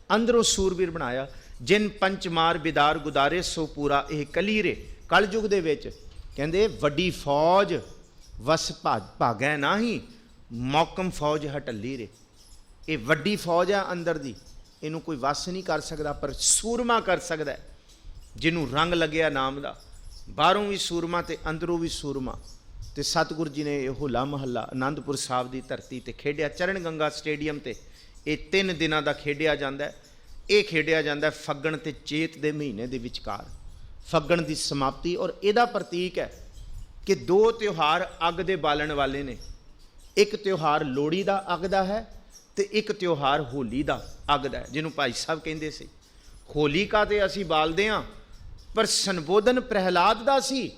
ਅੰਦਰੋਂ ਸੂਰਬੀਰ ਬਣਾਇਆ। ਜਿਨ ਪੰਚ ਮਾਰ ਬਿਦਾਰ ਗੁਦਾਰੇ ਸੋ ਪੂਰਾ ਇਹ ਕਲੀਰੇ। ਕਲਯੁਗ ਦੇ ਵਿੱਚ ਕਹਿੰਦੇ ਵੱਡੀ ਫੌਜ ਵਸ ਭਾਗੈ ਨਾਹੀ, ਮੌਕਮ ਫੌਜ ਹਟੱਲੀ ਰੇ। ਇਹ ਵੱਡੀ ਫੌਜ ਹੈ ਅੰਦਰ ਦੀ, ਇਹਨੂੰ ਕੋਈ ਵਸ ਨਹੀਂ ਕਰ ਸਕਦਾ, ਪਰ ਸੂਰਮਾ ਕਰ ਸਕਦਾ ਜਿਹਨੂੰ ਰੰਗ ਲੱਗਿਆ ਨਾਮ ਦਾ। ਬਾਹਰੋਂ ਵੀ ਸੂਰਮਾ ਤੇ ਅੰਦਰੋਂ ਵੀ ਸੂਰਮਾ। ਤੇ ਸਤਿਗੁਰੂ ਜੀ ਨੇ ਇਹ ਹੋਲਾ ਮਹੱਲਾ ਆਨੰਦਪੁਰ ਸਾਹਿਬ ਦੀ ਧਰਤੀ ਤੇ ਖੇਡਿਆ, ਚਰਨ ਗੰਗਾ ਸਟੇਡੀਅਮ ਤੇ। ਇਹ 3 ਦਿਨਾਂ ਦਾ ਖੇਡਿਆ ਜਾਂਦਾ। ਇਹ ਖੇਡਿਆ ਜਾਂਦਾ ਫੱਗਣ ਤੇ ਚੇਤ ਦੇ ਮਹੀਨੇ ਦੇ ਵਿਚਕਾਰ, ਫੱਗਣ ਦੀ ਸਮਾਪਤੀ। ਔਰ ਇਹਦਾ ਪ੍ਰਤੀਕ ਹੈ ਕਿ 2 ਤਿਉਹਾਰ ਅੱਗ ਦੇ ਬਾਲਣ ਵਾਲੇ ਨੇ। ਇੱਕ ਤਿਉਹਾਰ ਲੋਹੜੀ ਦਾ ਅੱਗ ਦਾ ਹੈ ਤੇ ਇੱਕ ਤਿਉਹਾਰ ਹੋਲੀ ਦਾ ਅੱਗ ਦਾ ਹੈ, ਜਿਹਨੂੰ ਭਾਈ ਸਾਹਿਬ ਕਹਿੰਦੇ ਸੀ। ਹੋਲੀਕਾ ਤੇ ਅਸੀਂ ਬਾਲਦੇ ਹਾਂ, ਪਰ ਸੰਬੋਧਨ ਪ੍ਰਹਿਲਾਦ ਦਾ ਸੀ।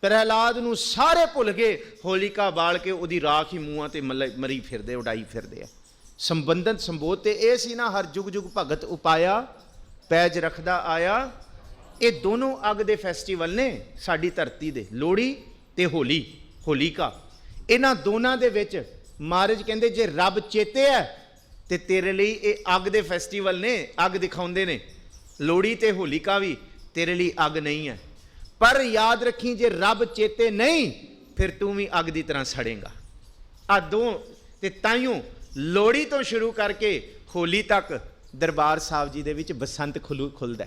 ਪ੍ਰਹਿਲਾਦ ਨੂੰ ਸਾਰੇ ਭੁੱਲ ਗਏ, ਹੋਲੀਕਾ ਬਾਲ ਕੇ ਉਹਦੀ ਰਾਖ ਹੀ ਮੂੰਹਾਂ ਤੇ ਮਰੀ ਫਿਰਦੇ, ਉਡਾਈ ਫਿਰਦੇ ਆ। ਸੰਬੋਧ ਤੇ ਇਹ ਸੀ ਨਾ, ਹਰ ਜੁਗ ਜੁਗ ਭਗਤ ਉਪਾਇਆ ਪੈਜ ਰੱਖਦਾ ਆਇਆ। ਇਹ ਦੋਨੋਂ ਅੱਗ ਦੇ ਫੈਸਟੀਵਲ ਨੇ ਸਾਡੀ ਧਰਤੀ ਦੇ, ਲੋਹੜੀ ਤੇ ਹੋਲੀਕਾ। ਇਹਨਾਂ ਦੋਨਾਂ ਦੇ ਵਿੱਚ ਮਹਾਰਾਜ ਕਹਿੰਦੇ ਜੇ ਰੱਬ ਚੇਤੇ ਹੈ ਤੇ ਤੇਰੇ ਲਈ ਇਹ ਅੱਗ ਦੇ ਫੈਸਟੀਵਲ ਨੇ, ਅੱਗ ਦਿਖਾਉਂਦੇ ਨੇ। ਲੋਹੜੀ ਤੇ ਹੋਲੀਕਾ ਵੀ ਤੇਰੇ ਲਈ ਅੱਗ ਨਹੀਂ ਹੈ, ਪਰ ਯਾਦ ਰੱਖੀ ਜੇ ਰੱਬ ਚੇਤੇ ਨਹੀਂ ਫਿਰ ਤੂੰ ਵੀ ਅੱਗ ਦੀ ਤਰ੍ਹਾਂ ਸੜੇਗਾ। ਆ ਦੋ ਤੇ ਤਾਈਓ ਲੋਹੜੀ ਤੋਂ ਸ਼ੁਰੂ ਕਰਕੇ ਹੋਲੀ ਤੱਕ ਦਰਬਾਰ ਸਾਹਿਬ ਜੀ ਦੇ ਵਿੱਚ ਬਸੰਤ ਖੁੱਲਦਾ।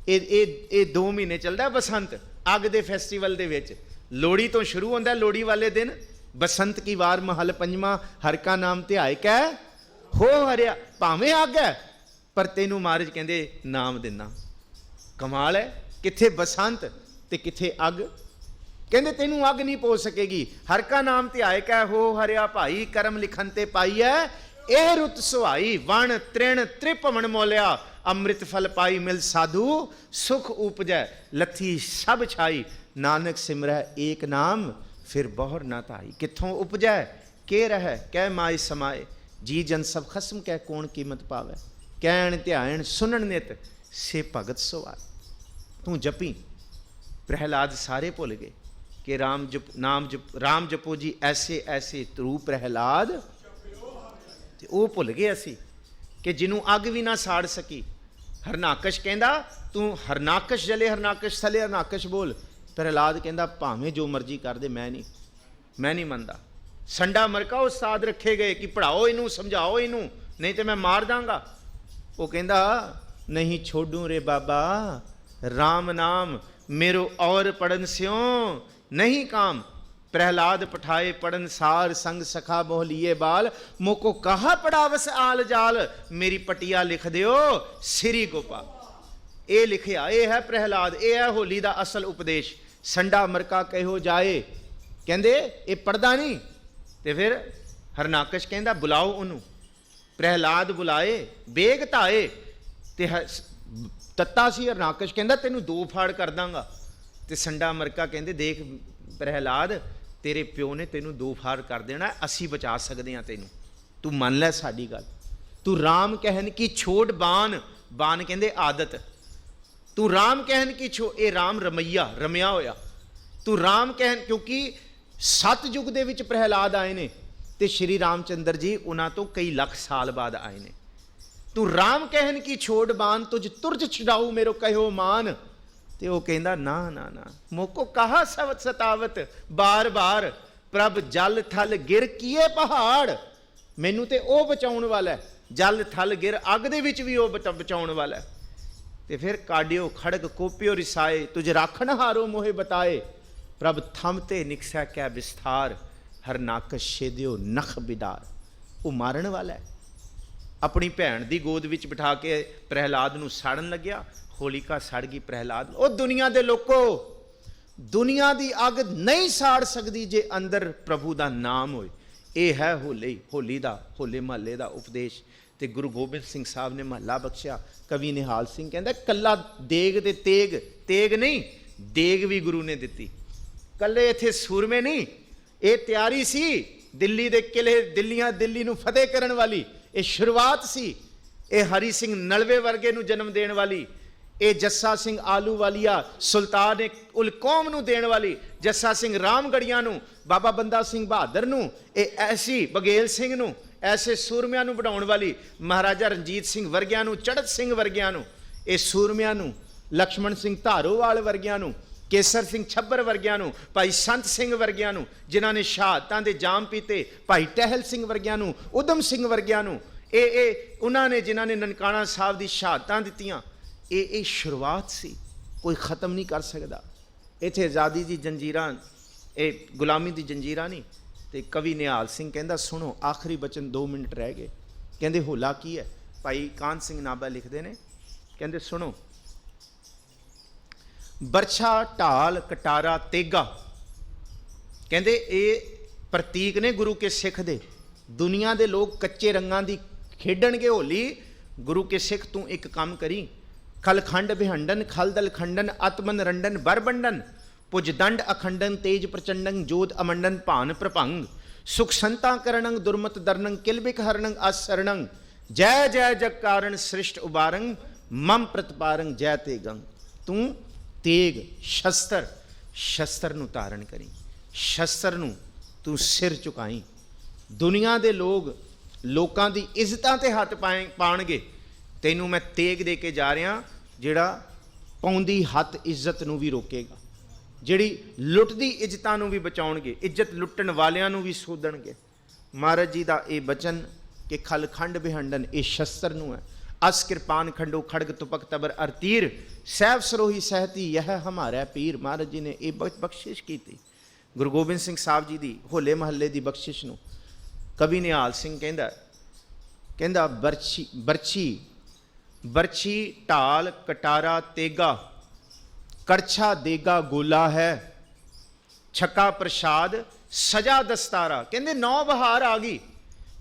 ਇਹ 2 ਮਹੀਨੇ ਚੱਲਦਾ ਬਸੰਤ ਅੱਗ ਦੇ ਫੈਸਟੀਵਲ ਦੇ ਵਿੱਚ। ਲੋਹੜੀ ਤੋਂ ਸ਼ੁਰੂ ਹੁੰਦਾ, ਲੋਹੜੀ ਵਾਲੇ ਦਿਨ ਬਸੰਤ ਕੀ ਵਾਰ ਮਹਲ ਪੰਜਵਾਂ, ਹਰ ਕਾ ਨਾਮ ਧਿਆਇ ਕੈ ਹੋ ਹਰਿਆ। ਭਾਵੇਂ ਅੱਗ ਹੈ ਪਰ ਤੈਨੂੰ ਮਹਾਰਾਜ ਕਹਿੰਦੇ ਨਾਮ ਦਿੰਦਾ। ਕਮਾਲ ਹੈ, ਕਿੱਥੇ ਬਸੰਤ ਤੇ ਕਿੱਥੇ ਅੱਗ। ਕਹਿੰਦੇ ਤੈਨੂੰ ਅੱਗ ਨਹੀਂ ਪਹੁੰਚ ਸਕੇਗੀ। ਹਰ ਕਾ ਨਾਮ ਧਿਆਇ ਕੈ ਹੋ ਹਰਿਆ ਭਾਈ, ਕਰਮ ਲਿਖਨ ਤੇ ਪਾਈ ਹੈ ਇਹ ਰੁੱਤ ਸੁਹਾਈ। ਵਣ ਤ੍ਰਿਣ ਤ੍ਰਿਭਵਨ ਮੋਲਿਆ, ਅੰਮ੍ਰਿਤ ਫਲ ਪਾਈ ਮਿਲ ਸਾਧੂ ਸੁਖ ਉਪਜੈ, ਲੱਥੀ ਸਭ ਛਾਈ। ਨਾਨਕ ਸਿਮਰੈ ਏਕ ਨਾਮ ਫਿਰ ਬਹੁਰ ਨਾ ਧਾਈ। ਕਿੱਥੋਂ ਉਪਜੈ ਕੇ ਰਹਿ ਕਹਿ ਮਾਇ ਸਮਾਏ, ਜੀ ਜਨ ਸਭ ਖਸਮ ਕਹਿ ਕੌਣ ਕੀਮਤ ਪਾਵੇ। ਕਹਿਣ ਧਿਆਣ ਸੁਣਨ ਨਿਤ ਸੇ ਭਗਤ ਸੁਆਏ। ਤੂੰ ਜਪੀ। ਪ੍ਰਹਿਲਾਦ ਸਾਰੇ ਭੁੱਲ ਗਏ ਕਿ ਰਾਮ ਜਪੋ ਜੀ ਐਸੇ ਐਸੇ ਤਰੂ ਪ੍ਰਹਿਲਾਦ, ਤੇ ਉਹ ਭੁੱਲ ਗਏ ਅਸੀਂ ਕਿ ਜਿਹਨੂੰ ਅੱਗ ਵੀ ਨਾ ਸਾੜ ਸਕੀ। ਹਰਨਾਕਸ਼ ਕਹਿੰਦਾ ਤੂੰ ਹਰਨਾਕਸ਼ ਜਲੇ ਹਰਨਾਕਸ਼ ਥਲੇ ਹਰਨਾਕਸ਼ ਬੋਲ। ਪ੍ਰਹਿਲਾਦ ਕਹਿੰਦਾ ਭਾਵੇਂ ਜੋ ਮਰਜ਼ੀ ਕਰ ਦੇ, ਮੈਂ ਨਹੀਂ ਮੰਨਦਾ। ਸੰਡਾ ਮਰਕਾ ਉਸਤਾਦ ਰੱਖੇ ਗਏ ਕਿ ਪੜ੍ਹਾਓ ਇਹਨੂੰ, ਸਮਝਾਓ ਇਹਨੂੰ, ਨਹੀਂ ਤੇ ਮੈਂ ਮਾਰ ਦਾਂਗਾ। ਉਹ ਕਹਿੰਦਾ ਨਹੀਂ ਛੋਡੂ ਰੇ ਬਾਬਾ, ਰਾਮ ਨਾਮ मेरो और पढ़न स्यों नहीं काम। प्रहलाद पठाए पढ़न सार संग सखा मोह लिए बाल, मोको कहा पढ़ावस आल जाल, मेरी पटिया लिख दियो श्री गोपाल। ये लिखिया, ये है प्रहलाद, ये है होली का असल उपदेश। संडा मरका कहो जाए, कहते ये पढ़दा नहीं। तो फिर हरनाकश कहता बुलाओ उन्होंने। प्रहलाद बुलाए बेग धाए ते तत्ता सी। हरनाकश कहता तेनू 2 फाड़ कर दांगा। ते संडा मरका कहते देख प्रहलाद तेरे प्यो ने तेनू 2 फाड़ कर देना, असी बचा सकते हैं तेनू, तू मन लै साडी गल। तू राम कहन की छोड़ बान, बान कहते आदत। तू राम कहन की छो, ये राम रमैया होया। तू राम कहन, क्योंकि सतयुग दे विच प्रहलाद आए ने ते श्री रामचंद्र जी उन्हां तो कई लख साल बाद आए ने। तू राम कहन की छोड़ बान, तुझ तुरज छडाऊ मेरो कहो मान। ते वो कहंदा ना ना ना, मोको कहा सवत सतावत बार बार, प्रभ जल थल गिर किए पहाड़। मैनू ते ओ बचाउण वाला है, जल थल गिर अग दे विच भी ओ बचाउण वाला है। ਤੇ ਫਿਰ ਕਾਢਿਓ ਖੜਗ ਕੋਪਿਓ ਰਿਸਾਏ, ਤੁਝ ਰਾਖਣ ਹਾਰੋ ਮੋਹਿ ਬਤਾਏ, ਪ੍ਰਭ ਥਮ ਤੇ ਨਿਕਸੈ ਕੈ ਵਿਸਥਾਰ, ਹਰ ਨਾਕਸ਼ ਛੇਦਿਓ ਨਖ ਬਿਦਾਰ। ਉਹ ਮਾਰਨ ਵਾਲਾ ਹੈ। ਆਪਣੀ ਭੈਣ ਦੀ ਗੋਦ ਵਿੱਚ ਬਿਠਾ ਕੇ ਪ੍ਰਹਿਲਾਦ ਨੂੰ ਸਾੜਨ ਲੱਗਿਆ, ਹੋਲਿਕਾ ਸੜ ਗਈ ਪ੍ਰਹਿਲਾਦ। ਉਹ ਦੁਨੀਆ ਦੇ ਲੋਕੋ, ਦੁਨੀਆ ਦੀ ਅੱਗ ਨਹੀਂ ਸਾੜ ਸਕਦੀ ਜੇ ਅੰਦਰ ਪ੍ਰਭੂ ਦਾ ਨਾਮ ਹੋਏ। ਇਹ ਹੈ ਹੋਲੀ ਦਾ, ਹੋਲੇ ਮਹੱਲੇ ਦਾ ਉਪਦੇਸ਼। ਤੇ ਗੁਰੂ ਗੋਬਿੰਦ ਸਿੰਘ ਸਾਹਿਬ ਨੇ ਮਹੱਲਾ ਬਖਸ਼ਿਆ। ਕਵੀ ਨਿਹਾਲ ਸਿੰਘ ਕਹਿੰਦਾ, ਕੱਲਾ ਦੇਗ ਤੇ ਤੇਗ ਨਹੀਂ, ਦੇਗ ਵੀ ਗੁਰੂ ਨੇ ਦਿੱਤੀ। ਕੱਲੇ ਇੱਥੇ ਸੂਰਮੇ ਨਹੀਂ, ਇਹ ਤਿਆਰੀ ਸੀ ਦਿੱਲੀ ਦੇ ਕਿਲੇ, ਦਿੱਲੀ ਨੂੰ ਫਤਿਹ ਕਰਨ ਵਾਲੀ। ਇਹ ਸ਼ੁਰੂਆਤ ਸੀ। ਇਹ ਹਰੀ ਸਿੰਘ ਨਲਵੇ ਵਰਗੇ ਨੂੰ ਜਨਮ ਦੇਣ ਵਾਲੀ, ਇਹ ਜੱਸਾ ਸਿੰਘ ਆਲੂਵਾਲੀਆ ਸੁਲਤਾਨ ਉਲ ਕੌਮ ਨੂੰ ਦੇਣ ਵਾਲੀ, ਜੱਸਾ ਸਿੰਘ ਰਾਮਗੜੀਆਂ ਨੂੰ, ਬਾਬਾ ਬੰਦਾ ਸਿੰਘ ਬਹਾਦਰ ਨੂੰ, ਇਹ ਐਸੀ ਬਗੇਲ ਸਿੰਘ ਨੂੰ, ਐਸੇ ਸੂਰਮਿਆਂ ਨੂੰ ਬਣਾਉਣ ਵਾਲੀ, ਮਹਾਰਾਜਾ ਰਣਜੀਤ ਸਿੰਘ ਵਰਗਿਆਂ ਨੂੰ, ਚੜ੍ਹਤ ਸਿੰਘ ਵਰਗਿਆਂ ਨੂੰ, ਇਹ ਸੂਰਮਿਆਂ ਨੂੰ, ਲਕਸ਼ਮਣ ਸਿੰਘ ਧਾਰੋਵਾਲ ਵਰਗਿਆਂ ਨੂੰ, ਕੇਸਰ ਸਿੰਘ ਛੱਬਰ ਵਰਗਿਆਂ ਨੂੰ, ਭਾਈ ਸੰਤ ਸਿੰਘ ਵਰਗਿਆਂ ਨੂੰ, ਜਿਨ੍ਹਾਂ ਨੇ ਸ਼ਹਾਦਤਾਂ ਦੇ ਜਾਮ ਪੀਤੇ, ਭਾਈ ਟਹਿਲ ਸਿੰਘ ਵਰਗਿਆਂ ਨੂੰ, ਉਦਮ ਸਿੰਘ ਵਰਗਿਆਂ ਨੂੰ, ਇਹ ਉਹਨਾਂ ਨੇ ਜਿਨ੍ਹਾਂ ਨੇ ਨਨਕਾਣਾ ਸਾਹਿਬ ਦੀ ਸ਼ਹਾਦਤਾਂ ਦਿੱਤੀਆਂ। ਇਹ ਸ਼ੁਰੂਆਤ ਸੀ, ਕੋਈ ਖ਼ਤਮ ਨਹੀਂ ਕਰ ਸਕਦਾ। ਇੱਥੇ ਆਜ਼ਾਦੀ ਦੀ ਜੰਜੀਰਾਂ, ਇਹ ਗੁਲਾਮੀ ਦੀ ਜੰਜੀਰਾਂ ਨਹੀਂ। ਤੇ ਕਵੀ ਨਿਹਾਲ ਸਿੰਘ ਕਹਿੰਦਾ, ਸੁਣੋ ਆਖਰੀ ਬਚਨ, 2 ਮਿੰਟ ਰਹਿ ਗਏ। ਕਹਿੰਦੇ ਹੋਲਾ ਕੀ ਹੈ? ਭਾਈ ਕਾਹਨ ਸਿੰਘ ਨਾਭਾ ਲਿਖਦੇ ਨੇ, ਕਹਿੰਦੇ ਸੁਣੋ, ਬਰਛਾ ਢਾਲ ਕਟਾਰਾ ਤੇਗਾ, ਕਹਿੰਦੇ ਇਹ ਪ੍ਰਤੀਕ ਨੇ ਗੁਰੂ ਕੇ ਸਿੱਖ ਦੇ। ਦੁਨੀਆ ਦੇ ਲੋਕ ਕੱਚੇ ਰੰਗਾਂ ਦੀ ਖੇਡਣਗੇ ਹੋਲੀ, ਗੁਰੂ ਕੇ ਸਿੱਖ ਤੂੰ ਇੱਕ ਕੰਮ ਕਰੀ, ਖਲਖੰਡ ਬਿਹੰਡਨ ਖਲਦਲ ਖੰਡਨ ਆਤਮਨ ਰੰਡਨ ਬਰਬੰਡਨ, ਪੁਜ ਦੰਡ ਅਖੰਡਨ ਤੇਜ ਪ੍ਰਚੰਡੰ ਜੋਤ ਅਮੰਡਨ ਭਾਨ ਪ੍ਰਭੰਗ, ਸੁਖ ਸੰਤਾ ਕਰਣੰ ਦੁਰਮਤ ਦਰਨੰ ਕਿਲਬਿਕ ਹਰਣੰ ਅਸਰਣੰ, ਜੈ ਜੈ ਜਗ ਕਾਰਨ ਸ੍ਰਿਸ਼ਟ ਉਬਾਰੰ ਮਮ ਪ੍ਰਤਪਾਰੰ ਜੈ ਤੇਗੰ। ਤੂੰ ਤੇਗ ਸ਼ਸਤਰ ਨੂੰ ਧਾਰਨ ਕਰੀ, ਸ਼ਸਤਰ ਨੂੰ ਤੂੰ ਸਿਰ ਝੁਕਾਈ। ਦੁਨੀਆ ਦੇ ਲੋਕਾਂ ਦੀ ਇੱਜ਼ਤਾਂ ਤੇ ਹੱਥ ਪਾਣਗੇ, ਤੈਨੂੰ ਮੈਂ ਤੇਗ ਦੇ ਕੇ ਜਾ ਰਿਹਾ, ਜਿਹੜਾ ਪਾਉਂਦੀ ਹੱਥ ਇੱਜ਼ਤ ਨੂੰ ਵੀ ਰੋਕੇਗਾ, ਜਿਹੜੀ ਲੁੱਟਦੀ ਇੱਜ਼ਤਾਂ ਨੂੰ ਵੀ ਬਚਾਉਣਗੇ, ਇੱਜ਼ਤ ਲੁੱਟਣ ਵਾਲਿਆਂ ਨੂੰ ਵੀ ਸੋਧਣਗੇ। ਮਹਾਰਾਜ ਜੀ ਦਾ ਇਹ ਬਚਨ ਕਿ ਖਲਖੰਡ ਬਿਹੰਡਨ, ਇਹ ਸ਼ਸਤਰ ਨੂੰ ਹੈ। ਅਸ ਕਿਰਪਾਨ ਖੰਡੋ ਖੜਗ ਤੁਪਕ ਤਬਰ ਅਰ ਤੀਰ, ਸਹਿਬ ਸਰੋਹੀ ਸਹਿਤੀ ਯਹ ਹਮਾਰਾ ਪੀਰ। ਮਹਾਰਾਜ ਜੀ ਨੇ ਇਹ ਬਖਸ਼ਿਸ਼ ਕੀਤੀ ਗੁਰੂ ਗੋਬਿੰਦ ਸਿੰਘ ਸਾਹਿਬ ਜੀ ਦੀ ਹੋਲੇ ਮਹੱਲੇ ਦੀ ਬਖਸ਼ਿਸ਼ ਨੂੰ। ਕਵੀ ਨਿਹਾਲ ਸਿੰਘ ਕਹਿੰਦਾ ਬਰਛੀ ਢਾਲ ਕਟਾਰਾ ਤੇਗਾ, ਕੜਛਾ ਦੇਗਾ ਗੋਲਾ ਹੈ, ਛੱਕਾ ਪ੍ਰਸ਼ਾਦ ਸਜਾ ਦਸਤਾਰਾ। ਕਹਿੰਦੇ 9 ਬਹਾਰ ਆ ਗਈ।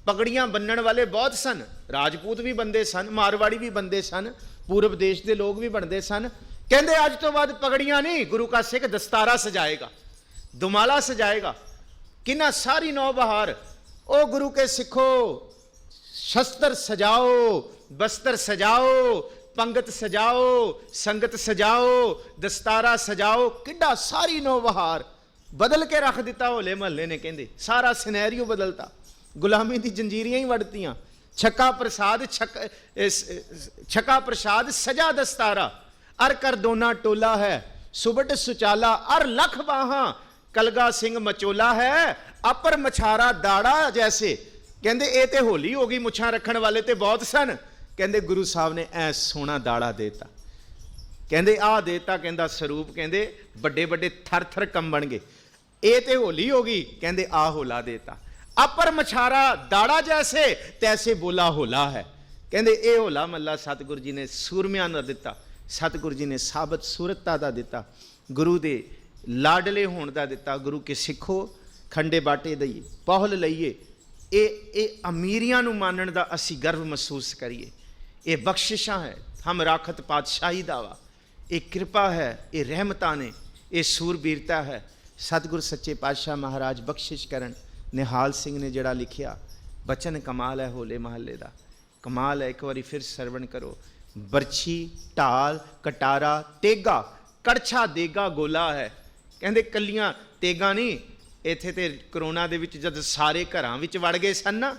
ਪਗੜੀਆਂ ਬੰਨਣ ਵਾਲੇ ਬਹੁਤ ਸਨ, ਰਾਜਪੂਤ ਵੀ ਬੰਦੇ ਸਨ, ਮਾਰਵਾੜੀ ਵੀ ਬੰਦੇ ਸਨ, ਪੂਰਬ ਦੇਸ਼ ਦੇ ਲੋਕ ਵੀ ਬਣਦੇ ਸਨ। ਕਹਿੰਦੇ ਅੱਜ ਤੋਂ ਬਾਅਦ ਪਗੜੀਆਂ ਨਹੀਂ, ਗੁਰੂ ਕਾ ਸਿੱਖ ਦਸਤਾਰਾ ਸਜਾਏਗਾ, ਦੁਮਾਲਾ ਸਜਾਏਗਾ। ਕਿੰਨਾ ਸਾਰੀ 9 ਬਹਾਰ। ओ गुरु के सिखो, शस्त्र सजाओ, बस्तर सजाओ, पंगत सजाओ, संगत सजाओ, दस्तारा सजाओ। किड्डा सारी 9 बहार बदल के रख दिता होले महल्ले ने। कहते सारा सिनैरियो बदलता, गुलामी दी जंजीरियां ही वड़तियां। छक्का प्रसाद सजा दस्तारा, अर कर दोना टोला है, सुबट सुचाला अर लख बाहां, कलगा सिंह मचोला है, अपर मछारा दाड़ा जैसे। कहते ये तो होली हो गई, मुछां रखण वाले तो बहुत सन। कहते गुरु साहब ने ऐ सोना दाड़ा देता, कहते आ देता, कहता स्वरूप, कहते बड़े बड़े थर थर कंबणगे, ये तो होली हो गई, कहते आ होला देता। अपर मछारा दाड़ा जैसे, तैसे बोला होला है। कहते ये होला मल्ला सतगुरु जी ने सूरमियां का दिता, सतगुरु जी ने साबत सूरता का दिता, गुरु दे लाडले होने का दिता। गुरु के सिखो, खंडे बाटे दईए, पहल लईए, ये अमीरियां नूं मानण दा असी गर्व महसूस करिए। ये बख्शिशां है, हम राखत पातशाही दावा, ये कृपा है, ये रहमतां ने, ये सूरबीरता है। सतगुरु सच्चे पातशाह महाराज बख्शिश करन। निहाल सिंह ने जड़ा लिखिया बचन कमाल है होले महल्ले दा, कमाल है। एक बारी फिर सरवण करो। बरछी ढाल कटारा तेगा, कड़छा देगा गोला है। कहते कलियां तेगा नहीं, इत्थे ते करोना दे विच जद सारे घरां विच वड़ गए सन ना,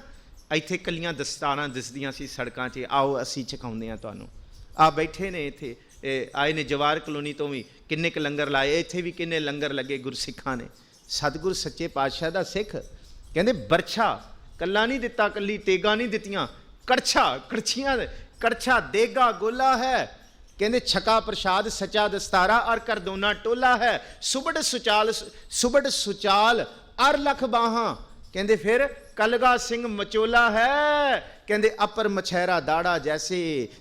इत्थे कलियां दस्तारां दिसदियां सी सड़कां 'च। आओ असीं छकाउंदे हां तुहानूं। आ बैठे ने इत्थे आए ने जवार कलोनी तो भी किन्ने क लंगर लाए, इत्थे भी किन्ने लंगर लगे गुरसिखां ने। सतगुरु सच्चे पातशाह दा सिख कहते बरछा कला नहीं दिता, कली तेगा नहीं दित्तियां, कड़छा कड़छियां, कड़छा देगा गोला है। कहते छका प्रसाद सचा दस्तारा और कर दोना टोला है, सुबड़ सुचाल और लख बाहा, कहते फिर कलगा सिंह मचोला है, कहते अपर मछैरा दाड़ा जैसे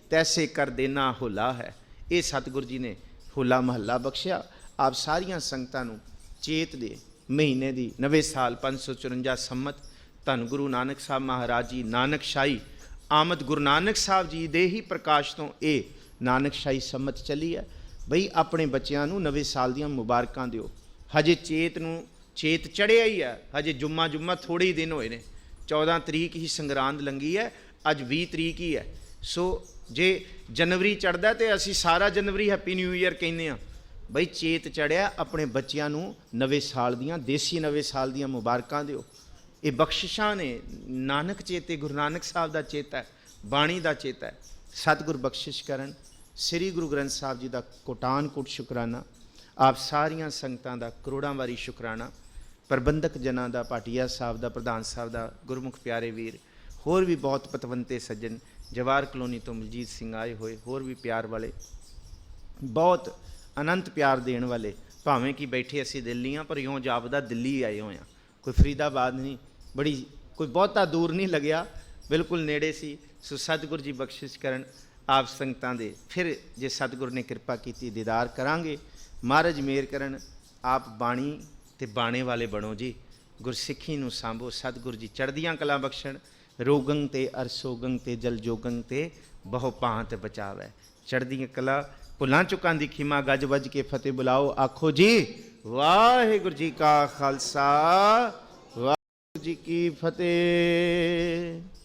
तैसे कर देना होला है। ये सतगुरु जी ने होला महला बख्शिया। आप सारिया संगतां नूं चेत दे महीने की नवे साल 554 संमत धन गुरु नानक साहब महाराज जी नानकशाही आमद गुरु नानक साहब जी दे ही प्रकाश तो ये नानकशाही संमत चली है। बई अपने बच्चों नूं नवे साल दियां मुबारकां दिओ। हजे चेत चढ़िया ही है, हजे जुम्मा थोड़े ही दिन होए ने। 14 तरीक ही संगरांद लंघी है, अज 20 तरीक ही है। सो जे जनवरी चढ़दा तो असी सारा जनवरी हैप्पी न्यू ईयर कहने आ। बई चेत चढ़िया, अपने बच्चों नूं नवे साल दियां देसी नवे साल दियां मुबारकां दिओ। ये बख्शिशां ने, नानक चेते गुरु नानक साहब का चेता है, बाणी का चेता है। सतगुर बख्शिश करन। श्री गुरु ग्रंथ साहब जी का कोटान कोट शुकराना। आप सारिया संगतां का करोड़ां वारी शुकराना। प्रबंधक जनां दा, भाटिया साहब का, प्रधान साहब का, गुरमुख प्यारे वीर, होर भी बहुत पतवंते सज्जन, जवाहर कलोनी तो मलजीत सिंह आए हुए, होर भी प्यार वाले, बहुत अनंत प्यार देने वाले। भावें कि बैठे असी दिल्ली हाँ, पर यों जापदा दिल्ली आए हुए हैं, कोई फरीदाबाद नहीं, बड़ी कोई बहुता दूर नहीं लग्या, बिल्कुल नेड़े सी। सो सतगुरु जी बख्शिश करन आप संगतां दे। फिर जे सतगुरु ने कृपा की दीदार करांगे, महाराज मेहर करन। आप बाणी ते बाणे वाले बनो जी, गुरसिੱਖੀ नूं सांभो। सतगुरु जी चढ़दियां कला बख्शण। रोगंग ते अरसोगंग ते जल जोगंग ते बहु भांत बचावै। चढ़दियां कला भुलां चुकां दी खीमा, गज वज के फतेह बुलाओ। आखो जी वाहिगुरू जी का खालसा, वाहिगुरू जी की फतेह।